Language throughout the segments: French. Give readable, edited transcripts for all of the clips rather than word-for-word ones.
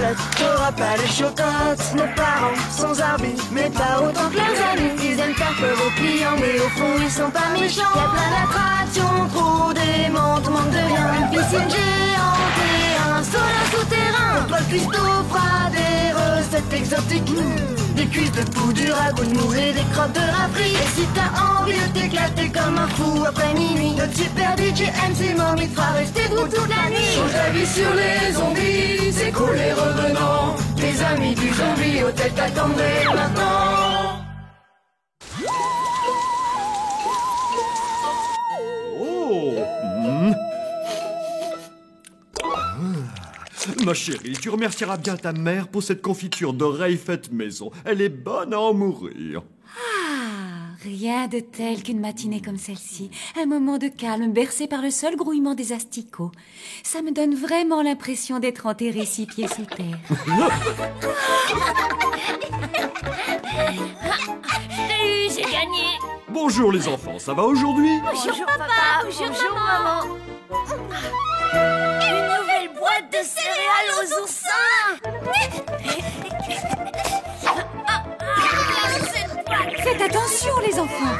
calotte, t'auras pas de chocotte. Nos parents sont arbus, mais pas autant que leurs amis. Ils aiment faire peur aux clients, mais au fond ils sont pas méchants. Y'a plein d'attractions, trop démentes, manque de rien. Une piscine géante et un sauna souterrain. Pas de cuistot froid, des recettes exotiques. Des cuisses de poux, du ragoût de mou et des crottes de rafri. Et si t'as envie de t'éclater comme un fou après minuit, notre super DJ MC Mom il te fera rester debout toute la nuit. Change d'avis sur les zombies, c'est cool les revenants. Tes amis du zombie hôtel t'attendraient maintenant. Oh Ma chérie, tu remercieras bien ta mère pour cette confiture d'oreille faite maison. Elle est bonne à en mourir. Ah, rien de tel qu'une matinée comme celle-ci. Un moment de calme bercé par le seul grouillement des asticots. Ça me donne vraiment l'impression d'être enterré 6 pieds sous terre. J'ai gagné. Bonjour les enfants, ça va aujourd'hui? Bonjour papa, bonjour maman. Une nouvelle boîte de céréales aux oursins. Faites attention les enfants.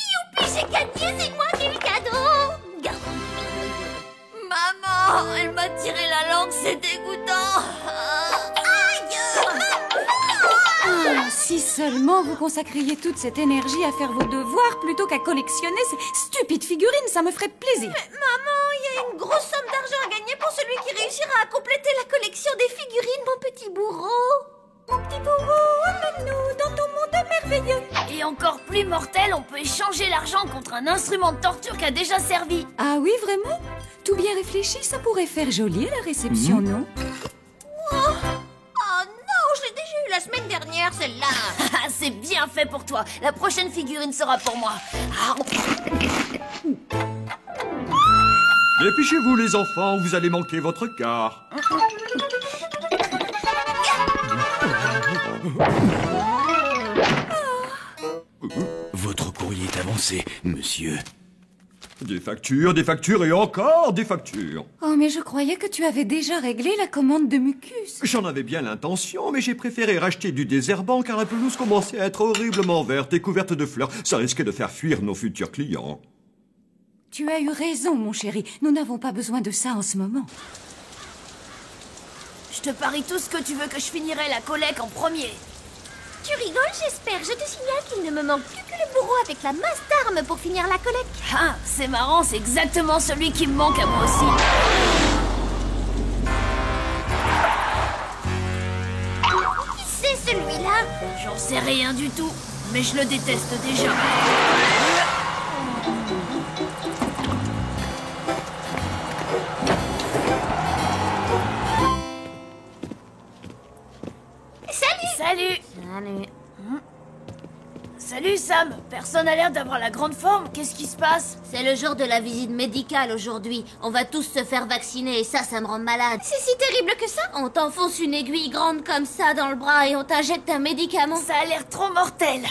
Youpi, j'ai gagné, c'est moi qui ai le cadeau. Maman, elle m'a tiré la langue, c'est dégoûtant. Si seulement vous consacriez toute cette énergie à faire vos devoirs plutôt qu'à collectionner ces stupides figurines, ça me ferait plaisir. Mais maman, il y a une grosse somme d'argent à gagner pour celui qui réussira à compléter la collection des figurines, mon petit bourreau. Mon petit bourreau, emmène-nous dans ton monde merveilleux. Et encore plus mortel, on peut échanger l'argent contre un instrument de torture qui a déjà servi. Ah oui, vraiment? Tout bien réfléchi, ça pourrait faire joli à la réception, non? Oh non, je l'ai déjà eu la semaine dernière, celle-là. C'est bien fait pour toi. La prochaine figurine sera pour moi. Dépêchez-vous les enfants, vous allez manquer votre quart. Votre courrier est avancé, monsieur. Des factures et encore des factures. Oh, mais je croyais que tu avais déjà réglé la commande de mucus. J'en avais bien l'intention, mais j'ai préféré racheter du désherbant car la pelouse commençait à être horriblement verte et couverte de fleurs. Ça risquait de faire fuir nos futurs clients. Tu as eu raison, mon chéri. Nous n'avons pas besoin de ça en ce moment. Je te parie tout ce que tu veux que je finirai la collecte en premier. Tu rigoles, j'espère. Je te signale qu'il ne me manque plus que le bourreau avec la masse d'armes pour finir la collecte. Ah, c'est marrant, c'est exactement celui qui me manque à moi aussi. Qui c'est celui-là? J'en sais rien du tout, mais je le déteste déjà. Salut. Salut Sam. Personne n'a l'air d'avoir la grande forme. Qu'est-ce qui se passe? C'est le jour de la visite médicale aujourd'hui. On va tous se faire vacciner et ça me rend malade. C'est si terrible que ça? On t'enfonce une aiguille grande comme ça dans le bras et on t'injecte un médicament. Ça a l'air trop mortel.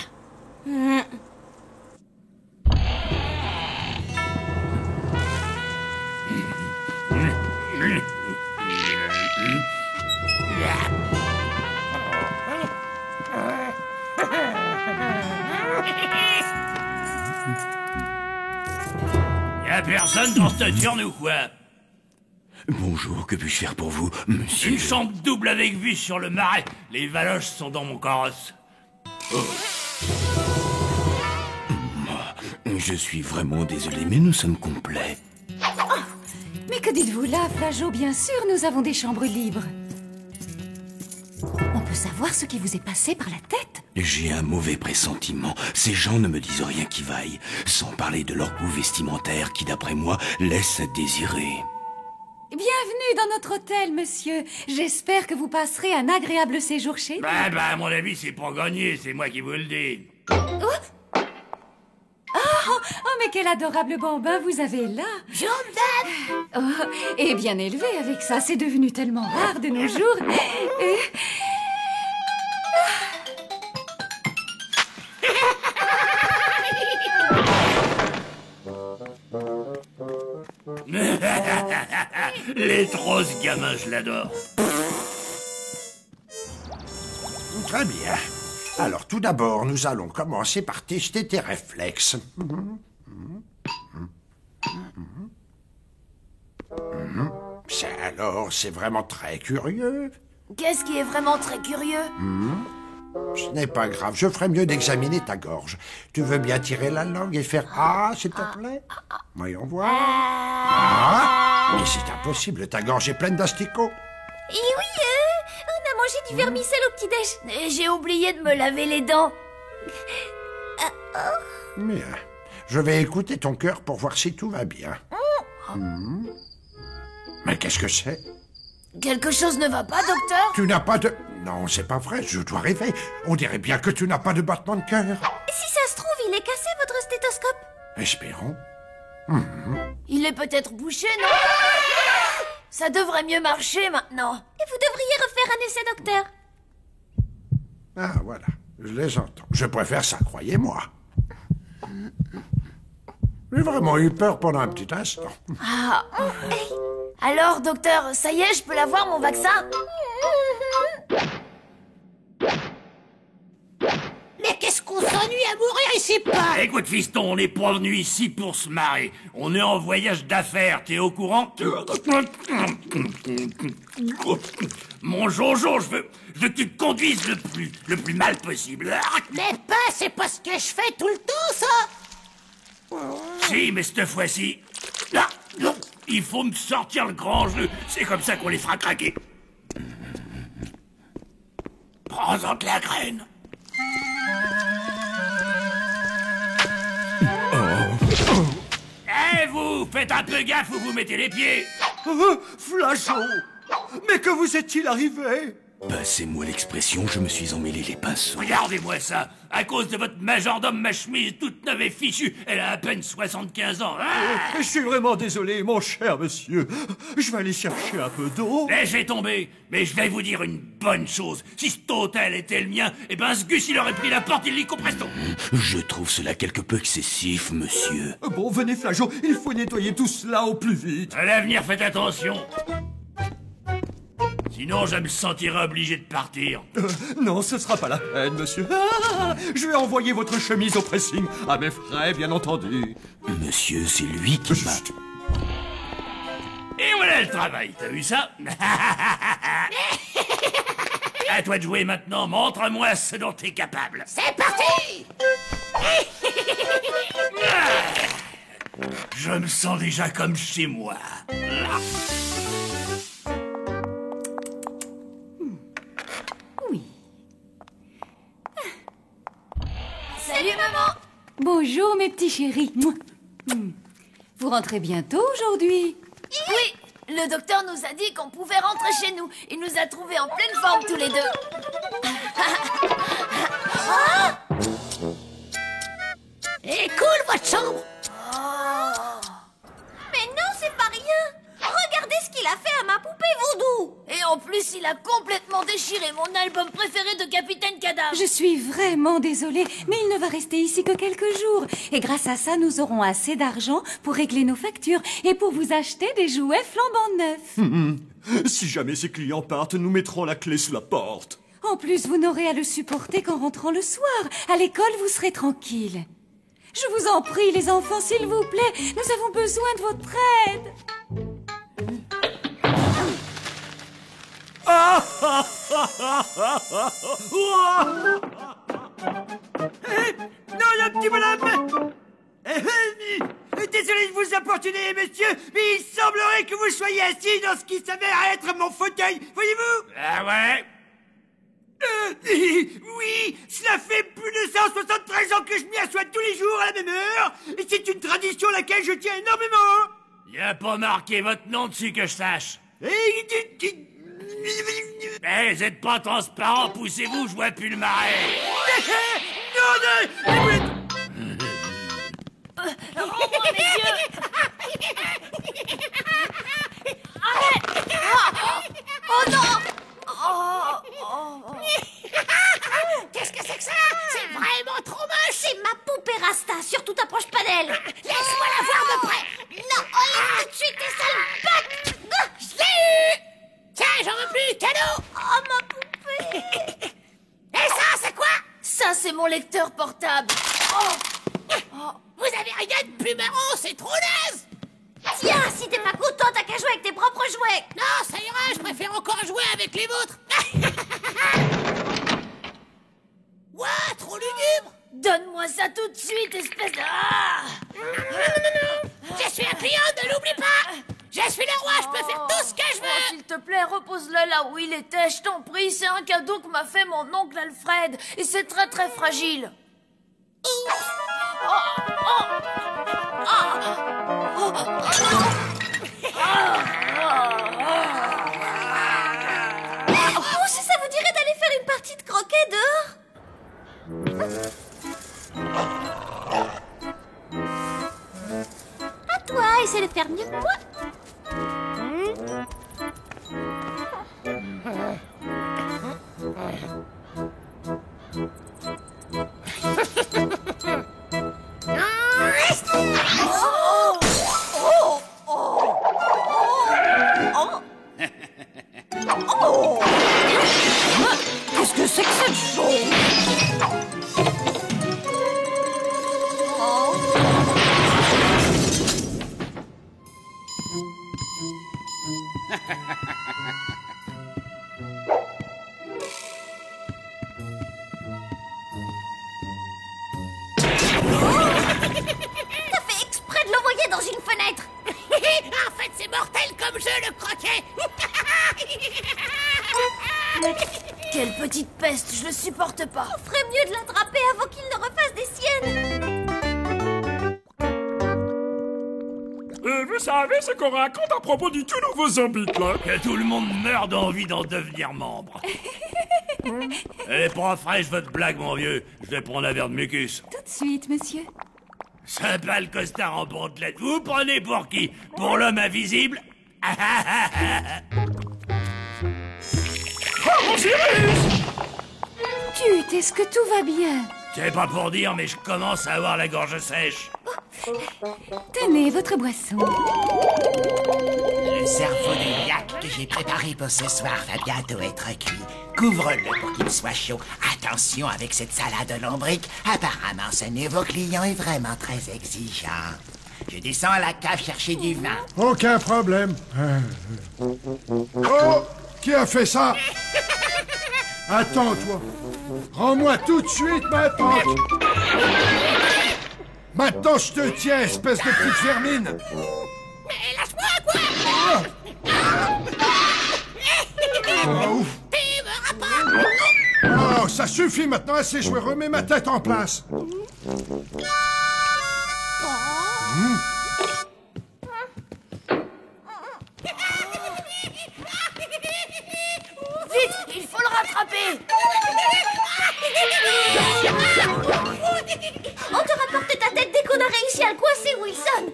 Y'a personne dans cette turne ou quoi? Bonjour, que puis-je faire pour vous, monsieur? Une chambre double avec vue sur le marais. Les valoches sont dans mon carrosse. Oh. Je suis vraiment désolé, mais nous sommes complets. Oh, mais que dites-vous là, Flageot? Bien sûr, nous avons des chambres libres. On peut savoir ce qui vous est passé par la tête? J'ai un mauvais pressentiment. Ces gens ne me disent rien qui vaille, sans parler de leur goût vestimentaire qui, d'après moi, laisse à désirer. Bienvenue dans notre hôtel, monsieur. J'espère que vous passerez un agréable séjour chez nous. À mon avis, c'est pour gagner, c'est moi qui vous le dis. Oh, mais quel adorable bambin vous avez là. Jordan! Oh, et bien élevé avec ça, c'est devenu tellement rare de nos jours. Les trop, ce gamin, je l'adore. Très bien. Alors, tout d'abord, nous allons commencer par tester tes réflexes. C'est vraiment très curieux. Qu'est-ce qui est vraiment très curieux? Ce n'est pas grave, je ferais mieux d'examiner ta gorge. Tu veux bien tirer la langue et faire « Ah », s'il te plaît? Voyons voir. Ah, mais c'est impossible, ta gorge est pleine d'asticots. Et oui, on a mangé du vermicelle au petit-déj. Et j'ai oublié de me laver les dents. Bien, je vais écouter ton cœur pour voir si tout va bien. Mais qu'est-ce que c'est? Quelque chose ne va pas, docteur? Tu n'as pas de... Non, c'est pas vrai, je dois rêver. On dirait bien que tu n'as pas de battement de cœur. Si ça se trouve, il est cassé, votre stéthoscope. Espérons. Il est peut-être bouché, non? Ça devrait mieux marcher maintenant. Et vous devriez refaire un essai, docteur. Ah, voilà, je les entends. Je préfère ça, croyez-moi. J'ai vraiment eu peur pendant un petit instant. Alors, docteur, ça y est, je peux l'avoir, mon vaccin? Mais qu'est-ce qu'on s'ennuie à mourir ici, pas? Écoute, fiston, on n'est pas venu ici pour se marrer. On est en voyage d'affaires, t'es au courant? Mon Jojo, je veux que tu te conduises le plus mal possible. Mais pas, c'est pas ce que je fais tout le temps, ça. Si, mais cette fois-ci... Là, non, il faut me sortir le grand jeu. C'est comme ça qu'on les fera craquer. Prends-en de la graine. Eh, vous, faites un peu gaffe où vous mettez les pieds. Flageot! Mais que vous est-il arrivé? Passez-moi l'expression, je me suis emmêlé les pinceaux. Regardez-moi ça. À cause de votre majordome, ma chemise toute neuve et fichue. Elle a à peine 75 ans. Ah, Je suis vraiment désolé, mon cher monsieur. Je vais aller chercher un peu d'eau. laissez tomber. Mais je vais vous dire une bonne chose. Si cet hôtel était le mien, eh ben ce Gus, il aurait pris la porte illico presto. Je trouve cela quelque peu excessif, monsieur. Bon, venez, Flageot, il faut nettoyer tout cela au plus vite. À l'avenir, faites attention. Sinon, je me sentirai obligé de partir. Non, ce sera pas la peine, monsieur. Je vais envoyer votre chemise au pressing, à mes frais, bien entendu. Monsieur, c'est lui qui m'a... Chut. Et voilà le travail, t'as vu ça? À toi de jouer maintenant, montre-moi ce dont t'es capable. C'est parti. Je me sens déjà comme chez moi. Oui. Salut, maman! Bonjour, mes petits chéris. Mouah. Vous rentrez bientôt aujourd'hui? Oui, le docteur nous a dit qu'on pouvait rentrer chez nous. Il nous a trouvés en pleine forme tous les deux. Et cool, votre chambre. Mais non, c'est pas rien. Regardez ce qu'il a fait à ma poupée voodoo. Et en plus, il a complètement déchiré mon album préféré de Capitaine Cadavre. Je suis vraiment désolée, mais il ne va rester ici que quelques jours. Et grâce à ça, nous aurons assez d'argent pour régler nos factures et pour vous acheter des jouets flambant neufs. Si jamais ces clients partent, nous mettrons la clé sous la porte. En plus, vous n'aurez à le supporter qu'en rentrant le soir. À l'école, vous serez tranquille. Je vous en prie, les enfants, s'il vous plaît, nous avons besoin de votre aide. Non, le petit bonhomme! Désolé de vous importuner, monsieur, mais il semblerait que vous soyez assis dans ce qui s'avère être mon fauteuil, voyez-vous? Ah ouais? Oui, cela fait plus de 173 ans que je m'y assois tous les jours à la même heure, et c'est une tradition à laquelle je tiens énormément. Y a pas marqué votre nom dessus que je sache. Eh, vous êtes pas transparent, poussez-vous, je vois plus le marais. Rends-moi mes yeux. Oh non. Qu'est-ce que c'est que ça? C'est vraiment trop moche. C'est ma poupée Rasta, surtout t'approche pas d'elle. Laisse-moi la voir de près. Non, enlève tout de suite tes sales pattes. lecteur portable. Vous avez rien de plus marrant, c'est trop naze. Tiens, si t'es pas content, t'as qu'à jouer avec tes propres jouets. Non, ça ira, je préfère encore jouer avec les vôtres. Ouah, trop lugubre. Donne-moi ça tout de suite, espèce de... Non. Je suis un client, ne l'oublie pas. Je suis le roi, je peux faire tout ce que je veux. S'il te plaît, repose-le là où il était, je t'en prie. C'est un cadeau que m'a fait mon oncle Alfred. Et c'est très très fragile. Ça vous dirait d'aller faire une partie de croquet dehors? À toi, essaie de faire mieux que moi. Qu'est-ce que c'est que cette chose? T'as fait exprès de l'envoyer dans une fenêtre. En fait, c'est mortel comme jeu, le croquet. Quelle petite peste, je le supporte pas. On ferait mieux de l'attraper avant qu'il ne refasse des siennes. Et vous savez ce qu'on raconte à propos du tout nouveau zombie là? Que tout le monde meurt d'envie d'en devenir membre. Eh, pas fraîche votre blague, mon vieux. Je vais prendre un verre de mucus. Tout de suite, monsieur. Sympa le costard en bandelette. Vous prenez pour qui? Pour l'homme invisible? Oh, Cyrus! Tut, est-ce que tout va bien? C'est pas pour dire, mais je commence à avoir la gorge sèche. Tenez, votre boisson. Le cerveau de yak que j'ai préparé pour ce soir va bientôt être cuit. Couvre-le pour qu'il soit chaud. Attention avec cette salade au lombric. Apparemment, ce nouveau client est vraiment très exigeant. Je descends à la cave chercher du vin. Aucun problème. Oh! Qui a fait ça? Attends, toi. Rends-moi tout de suite maintenant. Maintenant, je te tiens, espèce de petite vermine. Mais lâche-moi, quoi. Oh, ouf. Oh, ça suffit maintenant, assez joué. Remets ma tête en place. Vite, il faut le rattraper. On te rapporte ta tête dès qu'on a réussi à le coincer, Wilson.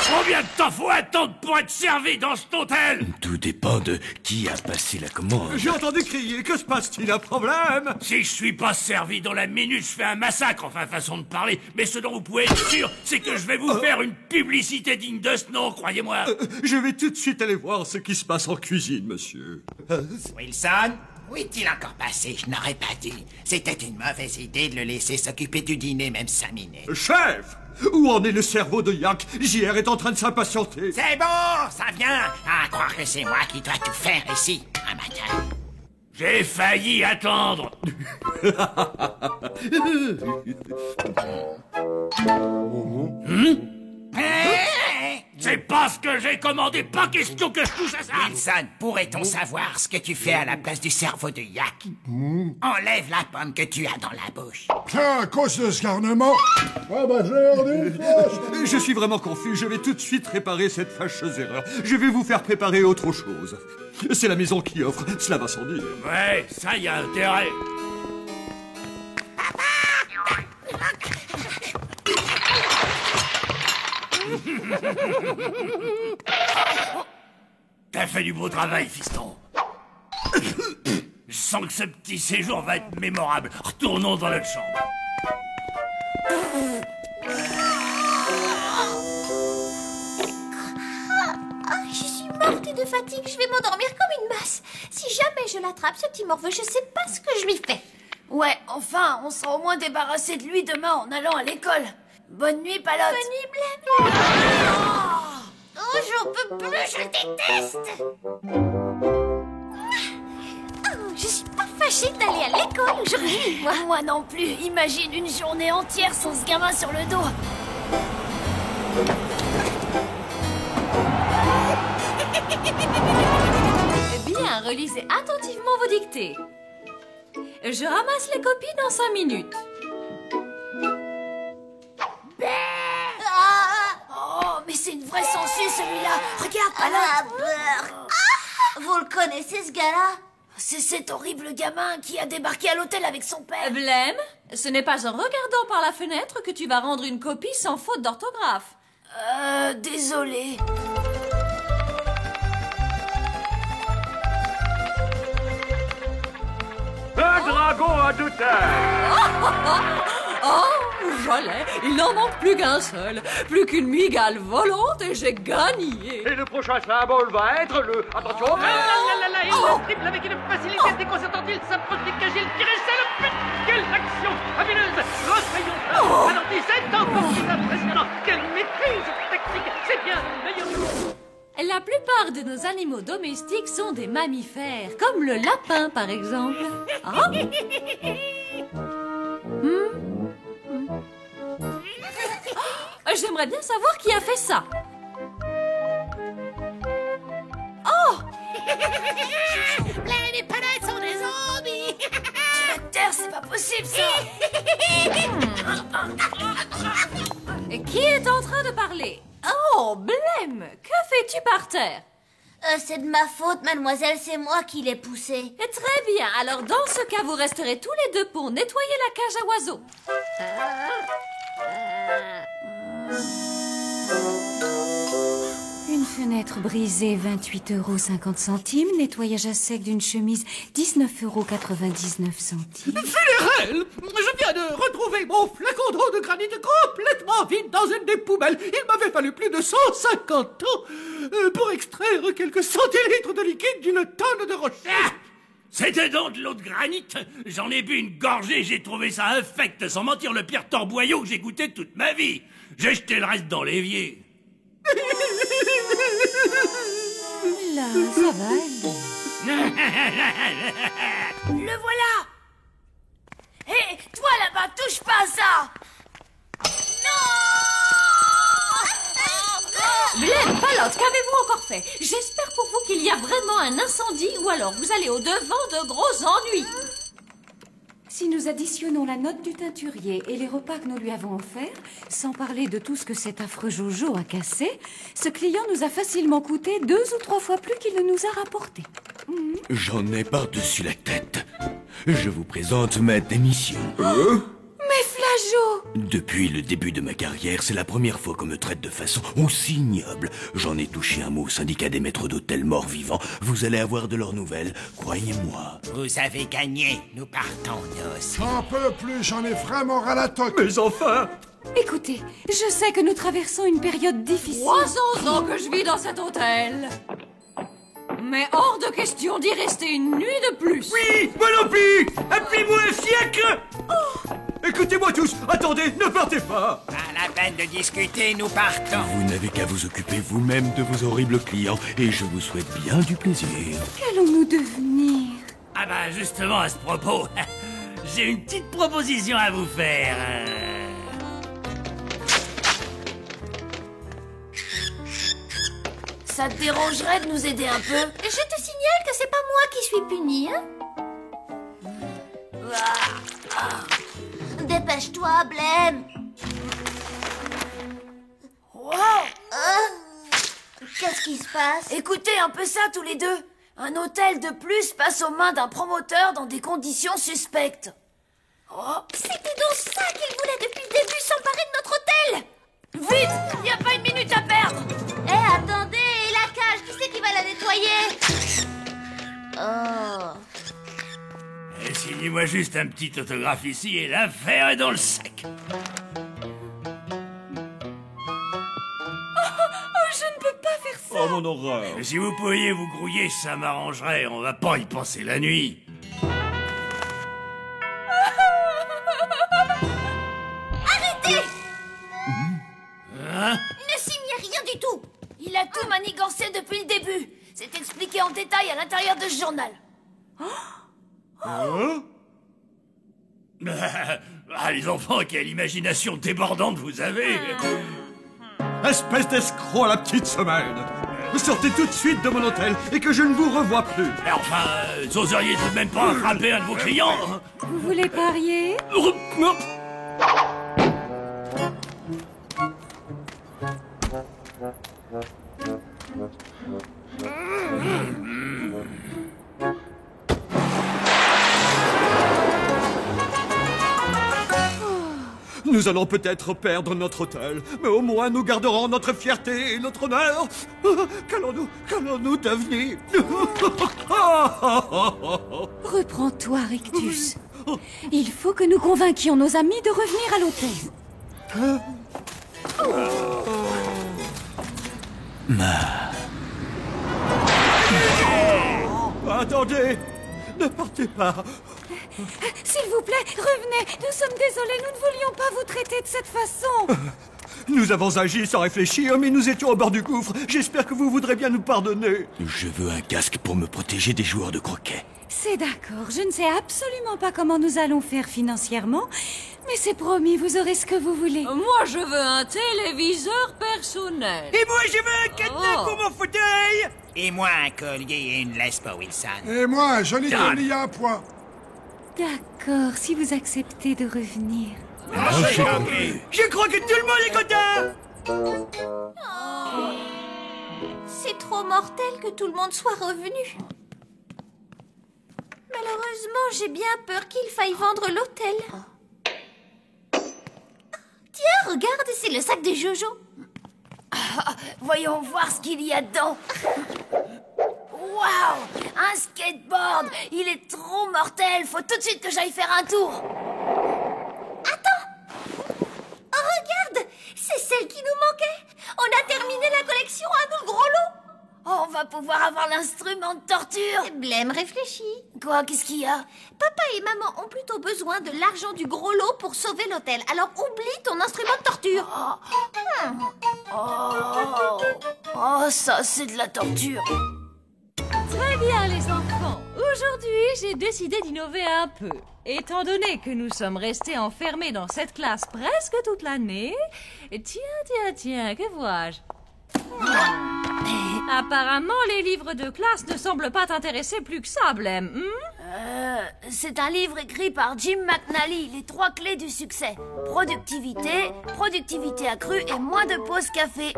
Combien de temps faut attendre pour être servi dans cet hôtel? Tout dépend de qui a passé la commande. J'ai entendu crier, que se passe-t-il? Un problème? Si je suis pas servi dans la minute, je fais un massacre, enfin façon de parler. Mais ce dont vous pouvez être sûr, c'est que je vais vous faire une publicité digne de ce nom, croyez-moi. Je vais tout de suite aller voir ce qui se passe en cuisine, monsieur. Wilson, où est-il encore passé? Je n'aurais pas dû. C'était une mauvaise idée de le laisser s'occuper du dîner même 5 minutes. Chef! Où en est le cerveau de Yak? JR est en train de s'impatienter. C'est bon, ça vient. À croire que c'est moi qui dois tout faire ici, un matin. J'ai failli attendre. C'est pas ce que j'ai commandé, pas question que je touche à ça. Wilson, pourrait-on savoir ce que tu fais à la place du cerveau de yak? Enlève la pomme que tu as dans la bouche. Tiens, à cause de ce garnement. Ah bah j'ai Je suis vraiment confus. Je vais tout de suite réparer cette fâcheuse erreur. Je vais vous faire préparer autre chose. C'est la maison qui offre, cela va sans dire. Ouais, ça y a intérêt. T'as fait du beau travail, fiston. Je sens que ce petit séjour va être mémorable. Retournons dans notre chambre. Je suis morte de fatigue, je vais m'endormir comme une masse. Si jamais je l'attrape, ce petit morveux, je sais pas ce que je lui fais. Ouais, enfin, on sera au moins débarrassé de lui demain en allant à l'école. Bonne nuit, Palotte. Bonne nuit, Blême. Oh, j'en peux plus, je déteste. Oh, je suis pas fâchée d'aller à l'école aujourd'hui, moi. Moi non plus. Imagine une journée entière sans ce gamin sur le dos. Eh bien, relisez attentivement vos dictées. Je ramasse les copies dans 5 minutes. Oh, mais c'est une vraie sangsue, celui-là. Regarde, Palotte. Vous le connaissez, ce gars-là? C'est cet horrible gamin qui a débarqué à l'hôtel avec son père. Blême, ce n'est pas en regardant par la fenêtre que tu vas rendre une copie sans faute d'orthographe. Désolé. Un dragon à 2 têtes. Oh, j'allais. Il n'en manque plus qu'un seul. Plus qu'une migale volante et j'ai gagné. Et le prochain symbole va être le... Attention. Il triple avec une facilité déconcertante. Il s'approche des cages, il tire et c'est le but. Quelle action fabuleuse. Rayons. Ralenti, c'est encore plus impressionnant. Quelle maîtrise technique. C'est bien le meilleur. La plupart de nos animaux domestiques sont des mammifères, comme le lapin par exemple. Ah. J'aimerais bien savoir qui a fait ça. Oh! Blême et Palotte sont des zombies. Tu vas te taire, c'est pas possible ça. Et qui est en train de parler? Oh, Blême, que fais-tu par terre? C'est de ma faute, mademoiselle, c'est moi qui l'ai poussé. Très bien, alors dans ce cas, vous resterez tous les deux pour nettoyer la cage à oiseaux. Une fenêtre brisée, 28,50 €. Nettoyage à sec d'une chemise, 19,99 €. Funérailles! Je viens de retrouver mon flacon d'eau de granit complètement vide dans une des poubelles. Il m'avait fallu plus de 150 ans pour extraire quelques centilitres de liquide d'une tonne de rochers. C'était donc de l'eau de granit. J'en ai bu une gorgée, j'ai trouvé ça infect, sans mentir, le pire torboyau que j'ai goûté de toute ma vie. J'ai jeté le reste dans l'évier. Là, ça va aller. Le voilà. Hé, toi là-bas, touche pas à ça. Blême, Palotte, qu'avez-vous encore fait? J'espère pour vous qu'il y a vraiment un incendie ou alors vous allez au-devant de gros ennuis. Si nous additionnons la note du teinturier et les repas que nous lui avons offerts, sans parler de tout ce que cet affreux Jojo a cassé, ce client nous a facilement coûté 2 ou 3 fois plus qu'il ne nous a rapporté. J'en ai par-dessus la tête. Je vous présente ma démission. Mais Flageot! Depuis le début de ma carrière, c'est la première fois qu'on me traite de façon aussi ignoble. J'en ai touché un mot au syndicat des maîtres d'hôtel morts-vivants. Vous allez avoir de leurs nouvelles, croyez-moi. Vous avez gagné. Nous partons, nous. J'en peux plus, j'en ai vraiment ras la toque. Mais enfin! Écoutez, je sais que nous traversons une période difficile. 300 ans que je vis dans cet hôtel. Mais hors de question d'y rester une nuit de plus. Oui, moi non plus! Appelez-moi un fiacre! Écoutez-moi tous, attendez, ne partez pas! Pas la peine de discuter, nous partons. Vous n'avez qu'à vous occuper vous-même de vos horribles clients et je vous souhaite bien du plaisir. Qu'allons-nous devenir? Ah bah justement, à ce propos, j'ai une petite proposition à vous faire. Ça te dérangerait de nous aider un peu? Je te signale que c'est pas moi qui suis punie, hein? Dépêche-toi, Blême. Wow! Qu'est-ce qui se passe? Écoutez un peu ça tous les deux. Un hôtel de plus passe aux mains d'un promoteur dans des conditions suspectes. Oh. C'était donc ça qu'il voulait depuis le début, s'emparer de notre hôtel! Vite! Y a pas une minute à perdre! Eh, attendez! Et la cage, qui c'est qui va la nettoyer? Oh... Signez-moi juste un petit autographe ici et l'affaire est dans le sac. Je ne peux pas faire ça. Oh mon horreur! Si vous pouviez vous grouiller, ça m'arrangerait. On va pas y penser la nuit. manigancé depuis le début. C'est expliqué en détail à l'intérieur de ce journal. Ah, les enfants, quelle imagination débordante vous avez! Espèce d'escroc à la petite semaine! Sortez tout de suite de mon hôtel et que je ne vous revoie plus! Mais enfin, n'oseriez tout de même pas attraper un de vos clients? Vous voulez parier? Nous allons peut-être perdre notre hôtel, mais au moins nous garderons notre fierté et notre honneur. Qu'allons-nous devenir? Reprends-toi, Rictus. Il faut que nous convainquions nos amis de revenir à l'hôtel. Attendez! Ne partez pas! S'il vous plaît, revenez. Nous sommes désolés, nous ne voulions pas vous traiter de cette façon. Nous avons agi sans réfléchir, mais nous étions au bord du gouffre. J'espère que vous voudrez bien nous pardonner. Je veux un casque pour me protéger des joueurs de croquet. C'est d'accord, je ne sais absolument pas comment nous allons faire financièrement, mais c'est promis, vous aurez ce que vous voulez. Moi, je veux un téléviseur personnel. Et moi, je veux un cadenas pour mon fauteuil. Et moi, un collier et une laisse pour Wilson. Et moi, un joli collier à pois. D'accord, si vous acceptez de revenir. Je crois que tout le monde est content. C'est trop mortel que tout le monde soit revenu. Malheureusement, j'ai bien peur qu'il faille vendre l'hôtel. Tiens, regarde, c'est le sac des Jojo. Voyons voir ce qu'il y a dedans. Waouh, un skateboard. Il est trop mortel. Faut tout de suite que j'aille faire un tour. Attends. Oh, regarde, c'est celle qui nous manquait. On a terminé la collection à nous, gros lot. Oh, on va pouvoir avoir l'instrument de torture. Blême réfléchit. Quoi, qu'est-ce qu'il y a? Papa et maman ont plutôt besoin de l'argent du gros lot pour sauver l'hôtel. Alors oublie ton instrument de torture. Oh, ça, c'est de la torture. Très bien, les enfants. Aujourd'hui, j'ai décidé d'innover un peu. Étant donné que nous sommes restés enfermés dans cette classe presque toute l'année... Tiens, que vois-je? Apparemment, les livres de classe ne semblent pas t'intéresser plus que ça, Blême. C'est un livre écrit par Jim McNally, les 3 clés du succès. Productivité, productivité accrue et moins de pauses café.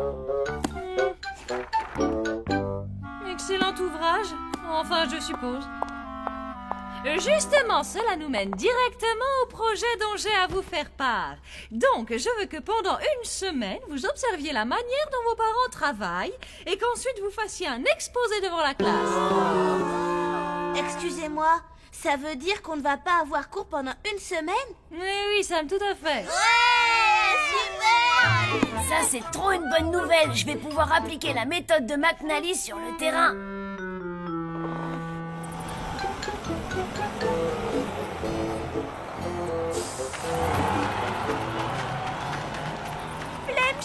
Excellent ouvrage. Enfin, je suppose. Justement, cela nous mène directement au projet dont j'ai à vous faire part. Donc, je veux que pendant une semaine, vous observiez la manière dont vos parents travaillent et qu'ensuite vous fassiez un exposé devant la classe. Excusez-moi, ça veut dire qu'on ne va pas avoir cours pendant une semaine? Oui, Sam, tout à fait. Ouais, super! Ça, c'est trop une bonne nouvelle. Je vais pouvoir appliquer la méthode de McNally sur le terrain.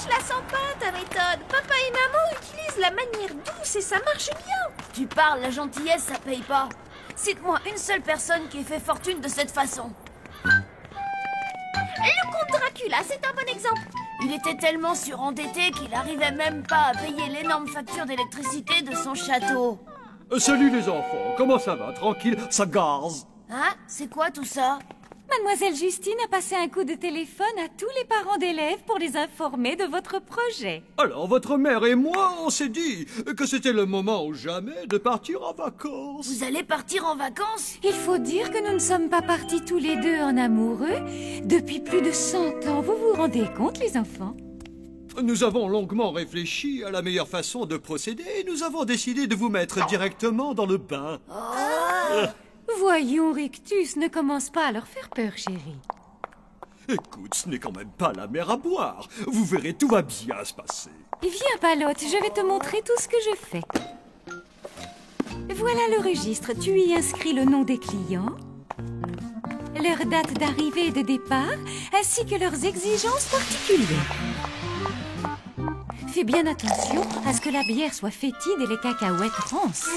Je la sens pas, ta méthode. Papa et maman utilisent la manière douce et ça marche bien. Tu parles, la gentillesse, ça paye pas. Cite-moi une seule personne qui ait fait fortune de cette façon. Le comte Dracula, c'est un bon exemple. Il était tellement surendetté qu'il arrivait même pas à payer l'énorme facture d'électricité de son château. Salut les enfants, comment ça va? Tranquille, ça gaze. Hein? C'est quoi tout ça? Mademoiselle Justine a passé un coup de téléphone à tous les parents d'élèves pour les informer de votre projet. Alors, votre mère et moi, on s'est dit que c'était le moment ou jamais de partir en vacances. Vous allez partir en vacances? Il faut dire que nous ne sommes pas partis tous les deux en amoureux depuis plus de 100 ans. Vous vous rendez compte, les enfants? Nous avons longuement réfléchi à la meilleure façon de procéder et nous avons décidé de vous mettre directement dans le bain. Voyons, Rictus, ne commence pas à leur faire peur, chérie. Écoute, ce n'est quand même pas la mer à boire. Vous verrez, tout va bien se passer. Viens, Palotte, je vais te montrer tout ce que je fais. Voilà le registre. Tu y inscris le nom des clients, leur date d'arrivée et de départ, ainsi que leurs exigences particulières. Fais bien attention à ce que la bière soit fétide et les cacahuètes rances.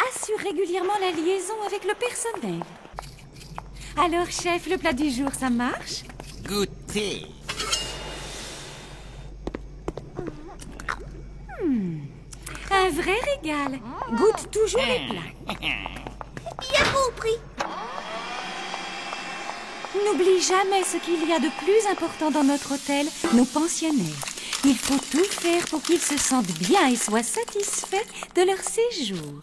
Assure régulièrement la liaison avec le personnel. Alors, chef, le plat du jour, ça marche? Goûtez. Un vrai régal. Goûte toujours les plats. Bien compris. N'oublie jamais ce qu'il y a de plus important dans notre hôtel, nos pensionnaires. Il faut tout faire pour qu'ils se sentent bien et soient satisfaits de leur séjour.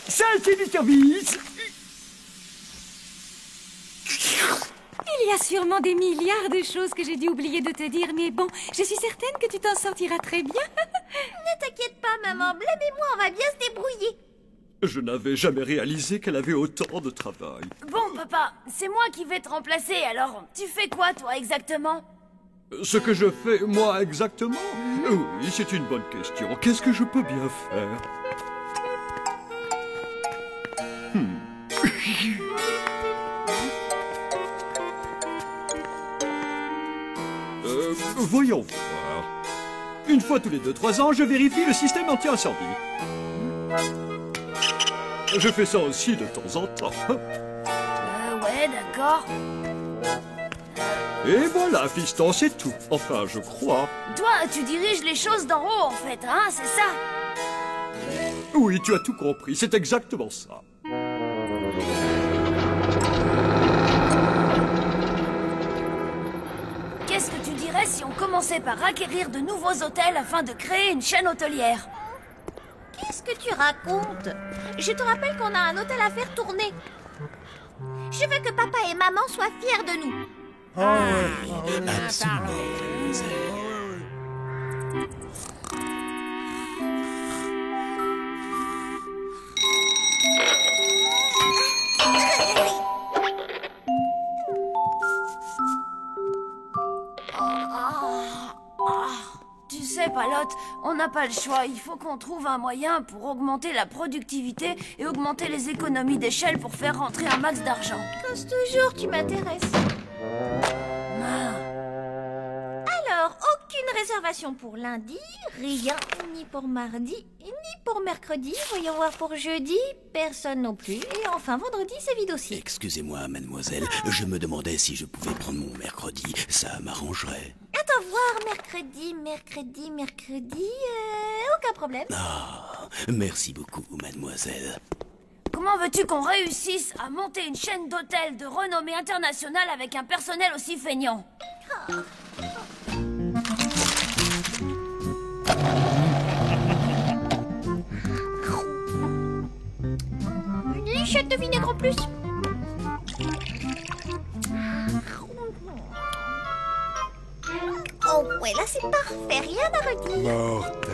Ça, c'est du service. Il y a sûrement des milliards de choses que j'ai dû oublier de te dire, mais bon, je suis certaine que tu t'en sortiras très bien. Ne t'inquiète pas, maman. Blum et moi, on va bien se débrouiller. Je n'avais jamais réalisé qu'elle avait autant de travail. Bon, papa, c'est moi qui vais te remplacer, alors tu fais quoi, toi, exactement? Ce que je fais, moi, exactement? Oui, c'est une bonne question. Qu'est-ce que je peux bien faire? Voyons voir. Une fois tous les 2-3 ans, je vérifie le système anti-incendie. Je fais ça aussi de temps en temps. Ouais, d'accord. Et voilà, fiston, c'est tout. Enfin, je crois. Toi, tu diriges les choses d'en haut, en fait, hein, c'est ça? Oui, tu as tout compris. C'est exactement ça. Qu'est-ce que tu dirais si on commençait par acquérir de nouveaux hôtels afin de créer une chaîne hôtelière? Qu'est-ce que tu racontes? Je te rappelle qu'on a un hôtel à faire tourner. Je veux que papa et maman soient fiers de nous. Absolument, mademoiselle. Tu sais, Palotte, on n'a pas le choix. Il faut qu'on trouve un moyen pour augmenter la productivité et augmenter les économies d'échelle pour faire rentrer un max d'argent. Comme toujours, tu m'intéresses. Alors, aucune réservation pour lundi, rien, ni pour mardi, ni pour mercredi. Voyons voir pour jeudi, personne non plus. Et enfin, vendredi, c'est vide aussi. Excusez-moi, mademoiselle, je me demandais si je pouvais prendre mon mercredi. Ça m'arrangerait. Attends voir, mercredi, aucun problème. Ah, merci beaucoup, mademoiselle. Comment veux-tu qu'on réussisse à monter une chaîne d'hôtels de renommée internationale avec un personnel aussi feignant? Une lichette de vinaigre en plus. Oh ouais, là c'est parfait, rien à redire. Mortel.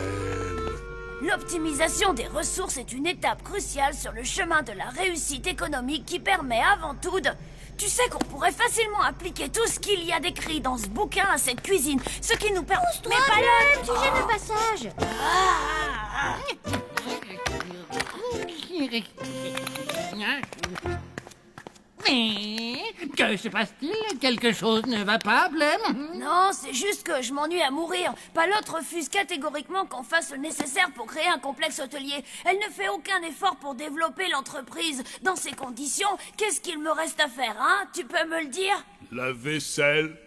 L'optimisation des ressources est une étape cruciale sur le chemin de la réussite économique qui permet avant tout de... Tu sais qu'on pourrait facilement appliquer tout ce qu'il y a d'écrit dans ce bouquin à cette cuisine, ce qui nous permet... Mais Palotte, tu gênes le passage. Mais que se passe-t-il? Quelque chose ne va pas, Blum? Non, c'est juste que je m'ennuie à mourir. Palotte refuse catégoriquement qu'on fasse le nécessaire pour créer un complexe hôtelier. Elle ne fait aucun effort pour développer l'entreprise. Dans ces conditions, qu'est-ce qu'il me reste à faire, hein? Tu peux me le dire? La vaisselle.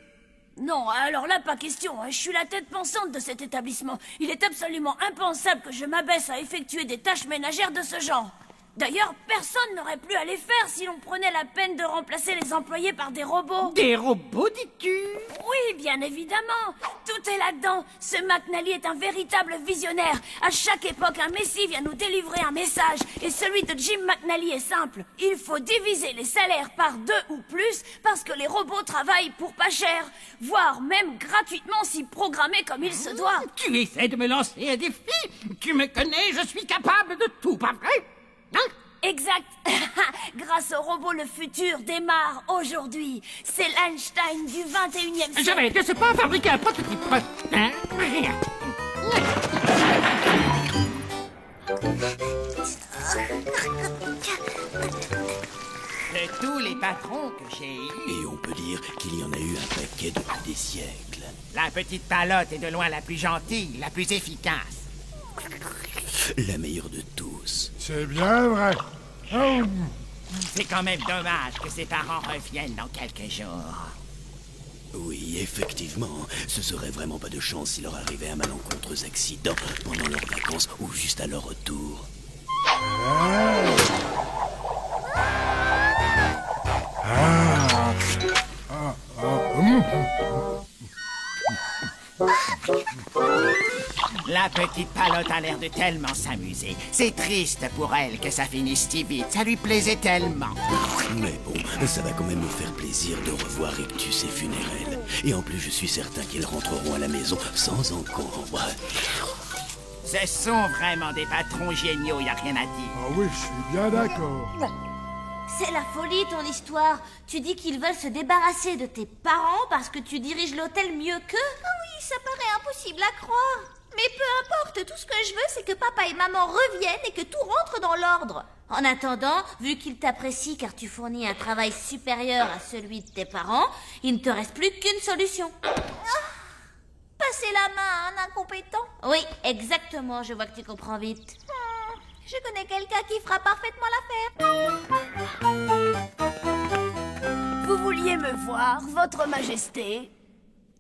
Non, alors là, pas question. Je suis la tête pensante de cet établissement. Il est absolument impensable que je m'abaisse à effectuer des tâches ménagères de ce genre. D'ailleurs, personne n'aurait plus à les faire si l'on prenait la peine de remplacer les employés par des robots. Des robots, dis-tu? Oui, bien évidemment. Tout est là-dedans. Ce McNally est un véritable visionnaire. À chaque époque, un messie vient nous délivrer un message. Et celui de Jim McNally est simple. Il faut diviser les salaires par 2 ou plus parce que les robots travaillent pour pas cher. Voire même gratuitement si programmés comme il se doit. Tu essaies de me lancer un défi? Tu me connais, je suis capable de tout, pas vrai? Hein? Exact. Grâce au robot, le futur démarre aujourd'hui. C'est l'Einstein du 21e siècle. Jamais, ne sais pas fabriquer un prototype. Hein? de tous les patrons que j'ai eus. Et on peut dire qu'il y en a eu un paquet depuis des siècles. La petite palotte est de loin la plus gentille, la plus efficace. La meilleure de tous. C'est bien vrai. Oh. C'est quand même dommage que ses parents reviennent dans quelques jours. Oui, effectivement. Ce serait vraiment pas de chance s'il leur arrivait un malencontreux accident pendant leurs vacances ou juste à leur retour. La petite palotte a l'air de tellement s'amuser. C'est triste pour elle que ça finisse si vite. Ça lui plaisait tellement. Mais bon, ça va quand même me faire plaisir de revoir Rictus et Funérel. Et en plus, je suis certain qu'ils rentreront à la maison sans encombre. Ce sont vraiment des patrons géniaux, y a rien à dire. Ah oui, je suis bien d'accord. C'est la folie ton histoire. Tu dis qu'ils veulent se débarrasser de tes parents parce que tu diriges l'hôtel mieux qu'eux? Ah oui, ça paraît impossible à croire. Mais peu importe, tout ce que je veux, c'est que papa et maman reviennent et que tout rentre dans l'ordre. En attendant, vu qu'ils t'apprécient car tu fournis un travail supérieur à celui de tes parents, il ne te reste plus qu'une solution. Passer la main à un incompétent? Oui, exactement, je vois que tu comprends vite. Je connais quelqu'un qui fera parfaitement l'affaire. Vous vouliez me voir, votre majesté?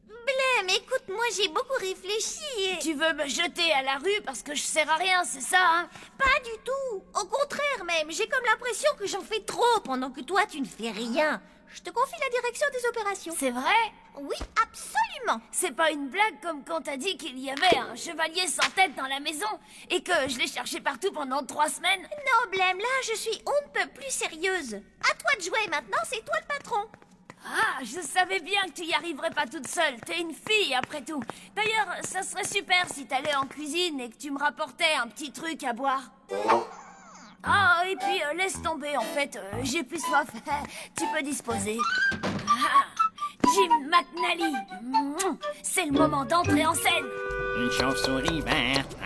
Blême, écoute, moi j'ai beaucoup réfléchi et... Tu veux me jeter à la rue parce que je sers à rien, c'est ça, hein? Pas du tout. Au contraire même, j'ai comme l'impression que j'en fais trop pendant que toi tu ne fais rien. Je te confie la direction des opérations. C'est vrai? Oui, absolument. C'est pas une blague comme quand t'as dit qu'il y avait un chevalier sans tête dans la maison et que je l'ai cherché partout pendant 3 semaines? Non, Blême, là je suis on ne peut plus sérieuse. À toi de jouer maintenant, c'est toi le patron. Ah, je savais bien que tu y arriverais pas toute seule. T'es une fille, après tout. D'ailleurs, ça serait super si t'allais en cuisine et que tu me rapportais un petit truc à boire. Ah, et puis laisse tomber, en fait, j'ai plus soif. Tu peux disposer. Ah, Jim McNally, c'est le moment d'entrer en scène. Une chauve-souris verte.